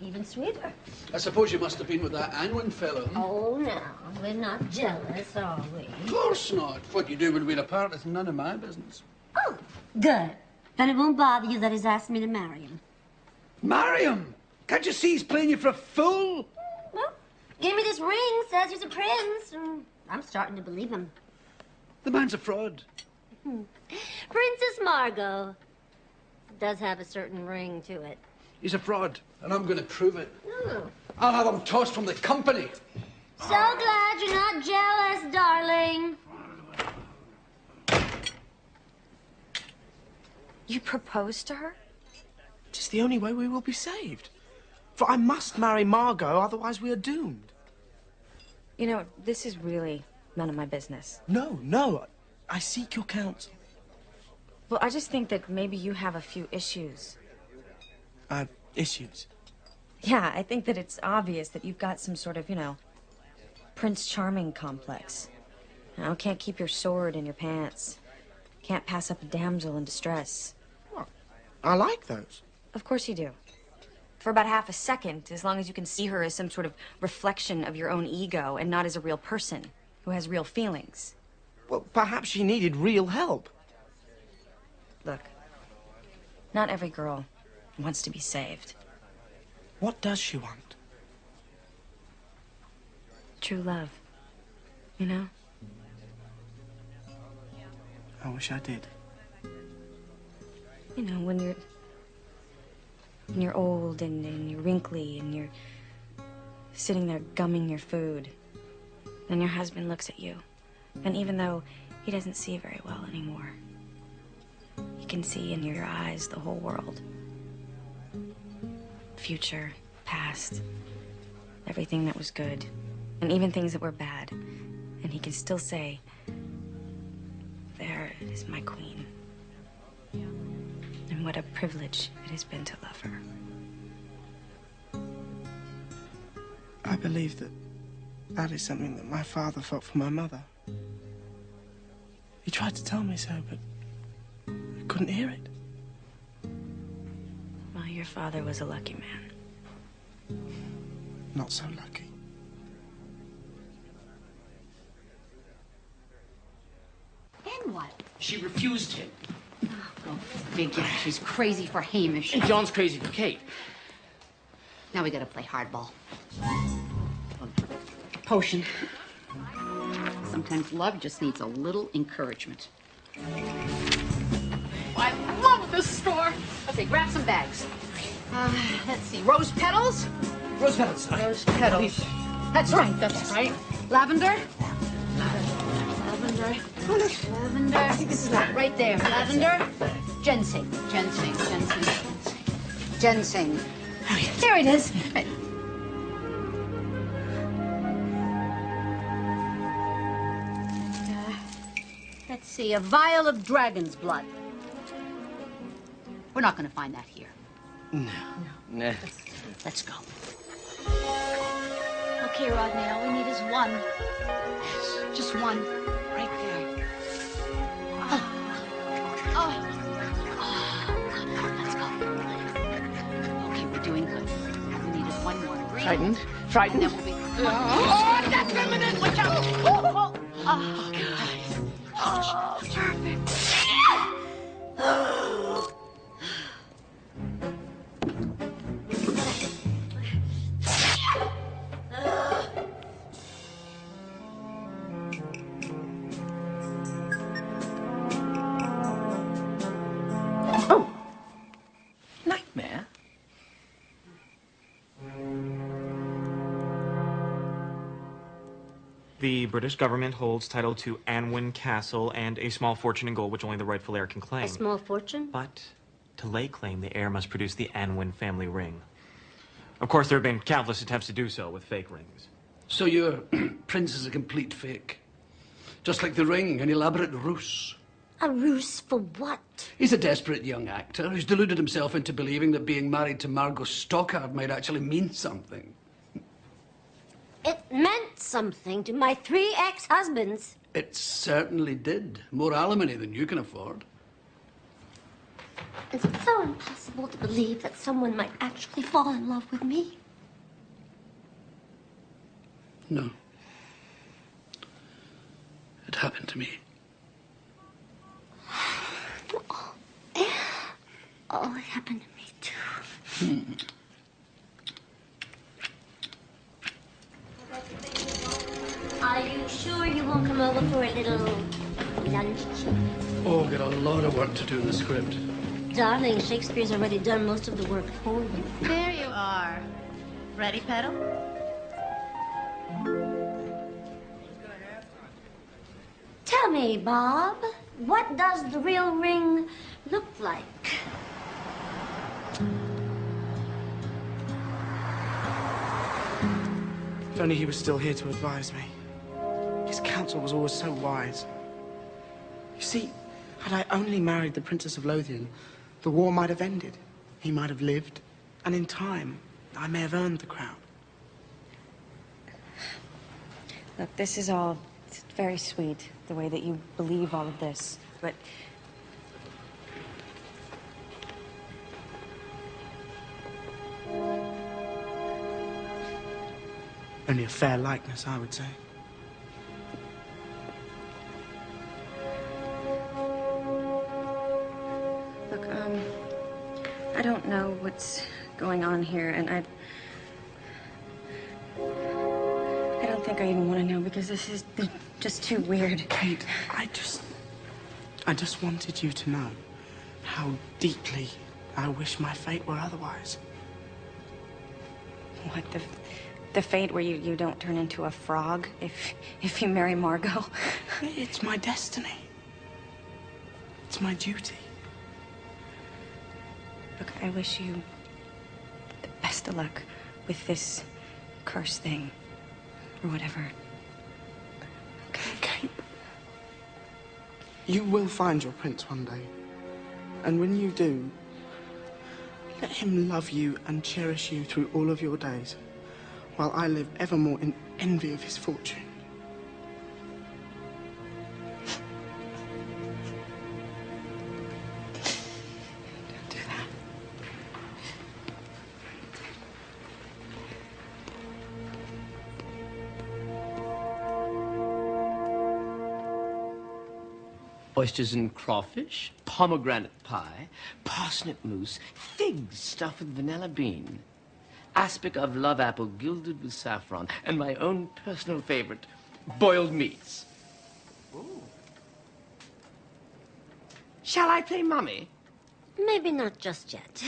even sweeter. I suppose you must have been with that Anwin fellow. Oh, no, we're not jealous, are we? Of course not. What you do when we're apart is none of my business. Oh, good. Then it won't bother you that he's asked me to marry him. Marry him? Can't you see he's playing you for a fool? Well, gave me this ring, says he's a prince. I'm starting to believe him. The man's a fraud. Princess Margot does have a certain ring to it. He's a fraud, and I'm going to prove it. Oh. I'll have him tossed from the company. So glad you're not jealous, darling. You proposed to her? It is the only way we will be saved. For I must marry Margot, otherwise we are doomed. You know, this is really none of my business. No. I seek your counsel. Well, I just think that maybe you have a few issues. Issues? Yeah, I think that it's obvious that you've got some sort of, Prince Charming complex. Can't keep your sword in your pants. Can't pass up a damsel in distress. Well, I like those. Of course you do. For about half a second, as long as you can see her as some sort of reflection of your own ego and not as a real person who has real feelings. Well, perhaps she needed real help. Look, not every girl wants to be saved. What does she want? True love. You know? I wish I did. You know, when you're old and you're wrinkly and you're sitting there gumming your food, and your husband looks at you, and even though he doesn't see very well anymore, he can see in your eyes the whole world. Future, past, everything that was good, and even things that were bad. And he can still say, "There is my queen." And what a privilege it has been to love her. I believe that is something that my father felt for my mother. He tried to tell me so, but I couldn't hear it. Well, your father was a lucky man. Not so lucky. And what? She refused him. Go figure. She's crazy for Hamish. And John's crazy for Kate. Now we gotta play hardball. Potion. Sometimes love just needs a little encouragement. I love this store. Okay, grab some bags. Let's see. Rose petals? Rose petals. Rose petals. That's right, that's right. Lavender? Lavender. Lavender. I think this is right there. Lavender. Ginseng. Ginseng. Ginseng. Ginseng. There it is. Right. Let's see. A vial of dragon's blood. We're not going to find that here. No. Nah. Let's go. Okay, Rodney, all we need is one. Just one. Right there. Let's go. Okay, we're doing good. We needed one more. Green. Frightened? Frightened? And then we'll be... Oh, that's feminine! Watch out! Oh, perfect. Nightmare? The British government holds title to Anwen Castle and a small fortune in gold which only the rightful heir can claim. A small fortune? But to lay claim, the heir must produce the Anwen family ring. Of course, there have been countless attempts to do so with fake rings. So your prince is a complete fake. Just like the ring, an elaborate ruse. A ruse for what? He's a desperate young actor who's deluded himself into believing that being married to Margot Stockard might actually mean something. It meant something to my 3 ex-husbands. It certainly did. More alimony than you can afford. Is it so impossible to believe that someone might actually fall in love with me? No. It happened to me. Oh, it happened to me, too. Are you sure you won't come over for a little lunch? Oh, I've got a lot of work to do in the script. Darling, Shakespeare's already done most of the work for you. There you are. Ready, Petal? Tell me, Bob, what does the real ring look like? If only he was still here to advise me. His counsel was always so wise. You see, had I only married the Princess of Lothian, the war might have ended. He might have lived, and in time, I may have earned the crown. Look, this is all it's very sweet, the way that you believe all of this, but... Only a fair likeness, I would say. Look, I don't know what's going on here, and I don't think I even want to know, because this is just too weird. Kate, I just wanted you to know how deeply I wish my fate were otherwise. What, the fate where you don't turn into a frog if you marry Margot? It's my destiny. It's my duty. Look, I wish you the best of luck with this curse thing, or whatever. Okay. You will find your prince one day. And when you do, let him love you and cherish you through all of your days, while I live evermore in envy of his fortune. Don't do that. Oysters and crawfish, pomegranate pie, parsnip mousse, figs stuffed with vanilla bean, aspic of love apple gilded with saffron, and my own personal favorite, boiled meats. Ooh. Shall I play mummy? Maybe not just yet.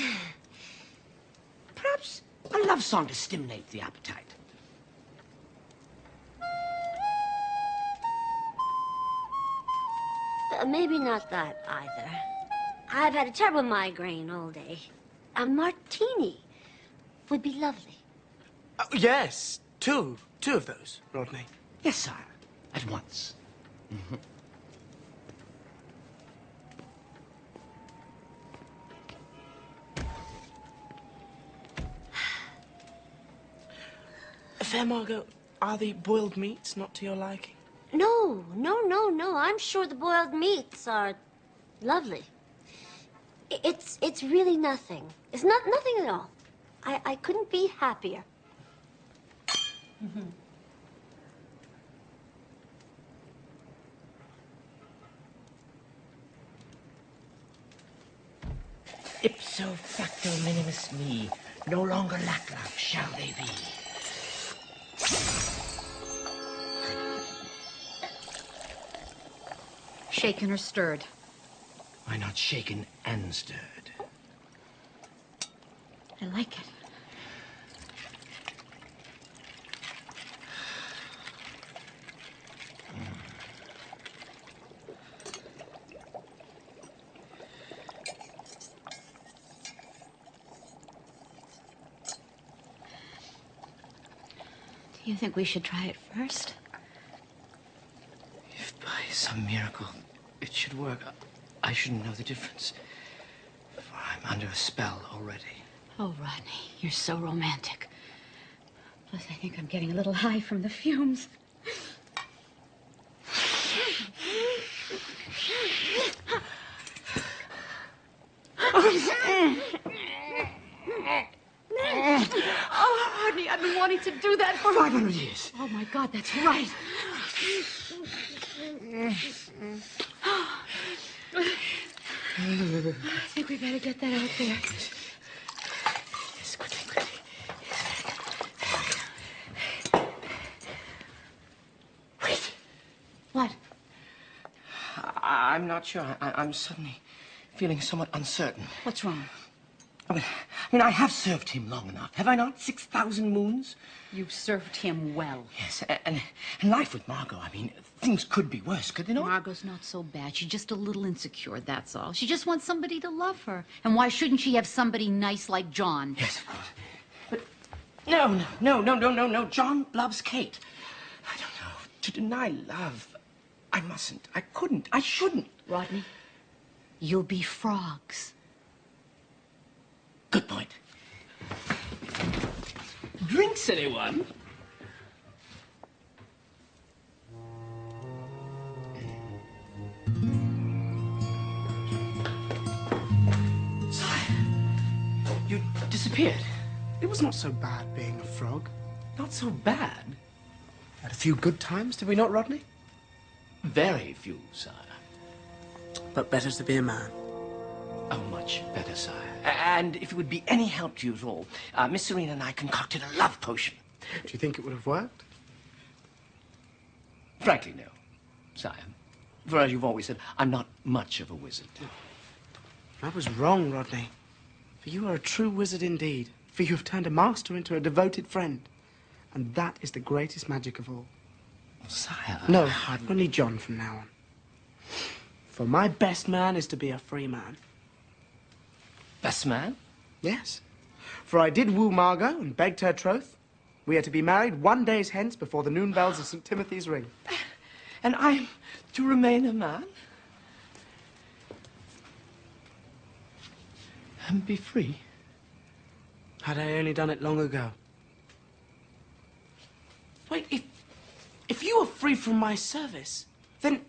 Perhaps a love song to stimulate the appetite. Maybe not that either. I've had a terrible migraine all day. A martini would be lovely. Oh, yes, two of those, Rodney. Yes, sire. At once. Mm-hmm. Fair Margot, are the boiled meats not to your liking? No. I'm sure the boiled meats are lovely. It's really nothing. It's nothing at all. I couldn't be happier. Ipso facto minimus me, no longer lack shall they be. Shaken or stirred? Why not shaken and stirred? I like it. Do you think we should try it first? If by some miracle it should work, I shouldn't know the difference. For I'm under a spell already. Oh, Rodney, you're so romantic. Plus, I think I'm getting a little high from the fumes. Oh, Rodney, I've been wanting to do that for 500 years. Oh, my God, that's right. I think we better get that out there. Yes, quickly. Wait. What? I'm not sure. I'm suddenly feeling somewhat uncertain. What's wrong? I mean, I have served him long enough, have I not? 6,000 moons? You've served him well. Yes, and life with Margot, I mean, things could be worse, could they not? Margot's not so bad. She's just a little insecure, that's all. She just wants somebody to love her. And why shouldn't she have somebody nice like John? Yes, of course. But no. John loves Kate. I don't know. To deny love, I mustn't. I couldn't. I shouldn't. Rodney, you'll be frogs. Good point. Drinks, anyone? You disappeared. It was not so bad being a frog. Not so bad. Had a few good times, did we not, Rodney? Very few, sire. But better to be a man. Oh, much better, sire. And if it would be any help to you at all, Miss Serena and I concocted a love potion. Do you think it would have worked? Frankly, no, sire. For as you've always said, I'm not much of a wizard. I was wrong, Rodney. For you are a true wizard indeed. For you have turned a master into a devoted friend. And that is the greatest magic of all. Sire... No, only John from now on. For my best man is to be a free man. Best man? Yes. For I did woo Margot and begged her troth. We are to be married 1 day hence before the noon bells of St. Timothy's ring. And I'm to remain a man? And be free? Had I only done it long ago. Wait, if you are free from my service, then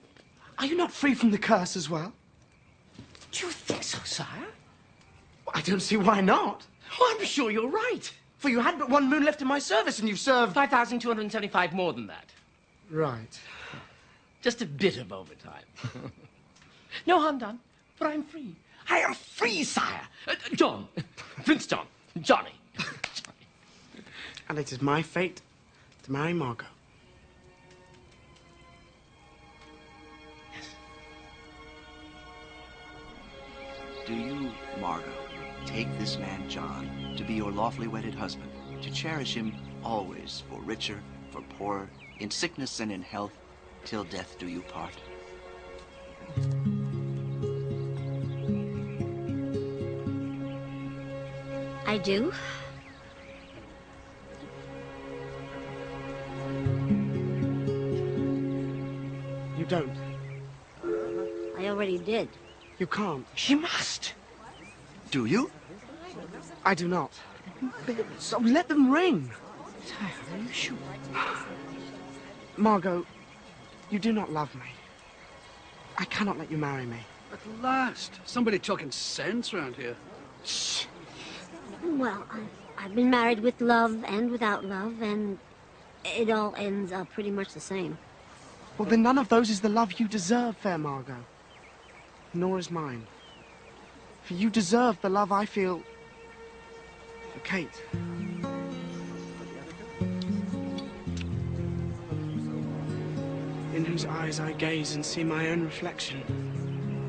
are you not free from the curse as well? Do you think so, sire? I don't see why not. Oh, I'm sure you're right. For you had but 1 moon left in my service, and you've served... 5,275 more than that. Right. Just a bit of overtime. No harm done, but I'm free. I am free, sire. John. Prince John. Johnny. And it is my fate to marry Margot. Yes. Do you, Margot, take this man, John, to be your lawfully wedded husband, to cherish him always, for richer, for poorer, in sickness and in health, till death do you part? I do. You don't. I already did. You can't. She must. Do you? I do not. So let them ring. Sire, are you sure? Margot, you do not love me. I cannot let you marry me. At last, somebody talking sense around here. Shh. Well, I've been married with love and without love, and it all ends up pretty much the same. Well, then none of those is the love you deserve, fair Margot. Nor is mine. For you deserve the love I feel for Kate. In whose eyes I gaze and see my own reflection,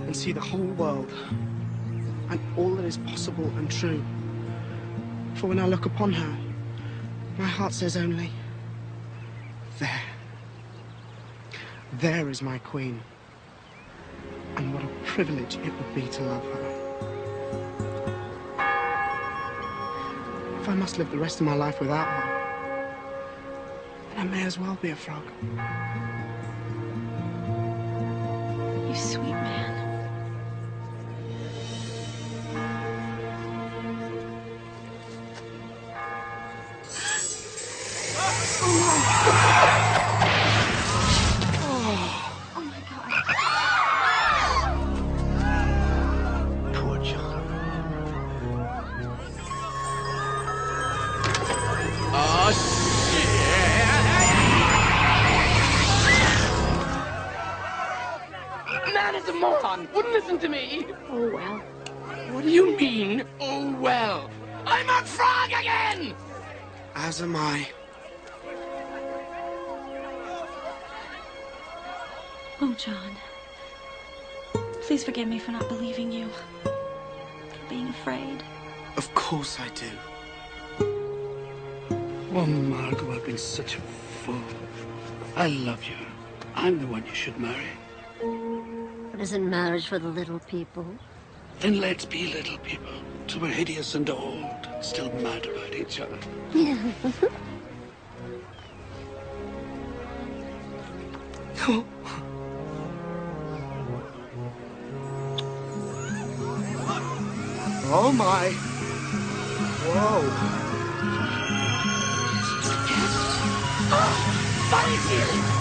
and see the whole world, and all that is possible and true. For when I look upon her, my heart says only, there. There is my queen. And what a privilege it would be to love her. If I must live the rest of my life without her, then I may as well be a frog. You sweet man. Wouldn't listen to me. Oh, well. What do you mean, oh, well? I'm a frog again! As am I. Oh, John. Please forgive me for not believing you. For being afraid. Of course I do. Oh, Margot, I've been such a fool. I love you. I'm the one you should marry. But isn't marriage for the little people? Then let's be little people, till we're hideous and old, and still mad about each other. Yeah. Oh my. Whoa. Fight you!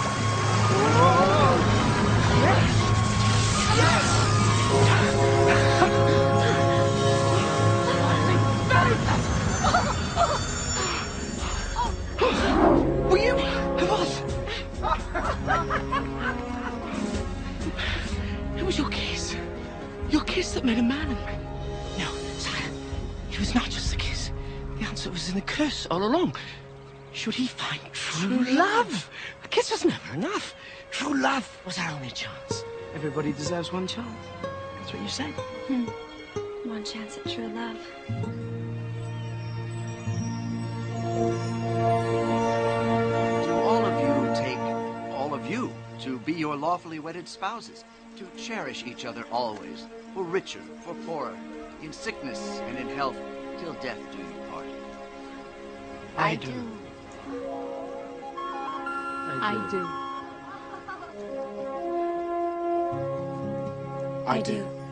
kiss that made a man of me. No, sire, it was not just the kiss. The answer was in the curse all along. Should he find true love? A kiss was never enough. True love was our only chance. Everybody deserves one chance. That's what you said. One chance at true love. Do all of you take all of you to be your lawfully wedded spouses, to cherish each other always, for richer, for poorer, in sickness and in health, till death do you part? I do. I do. I do.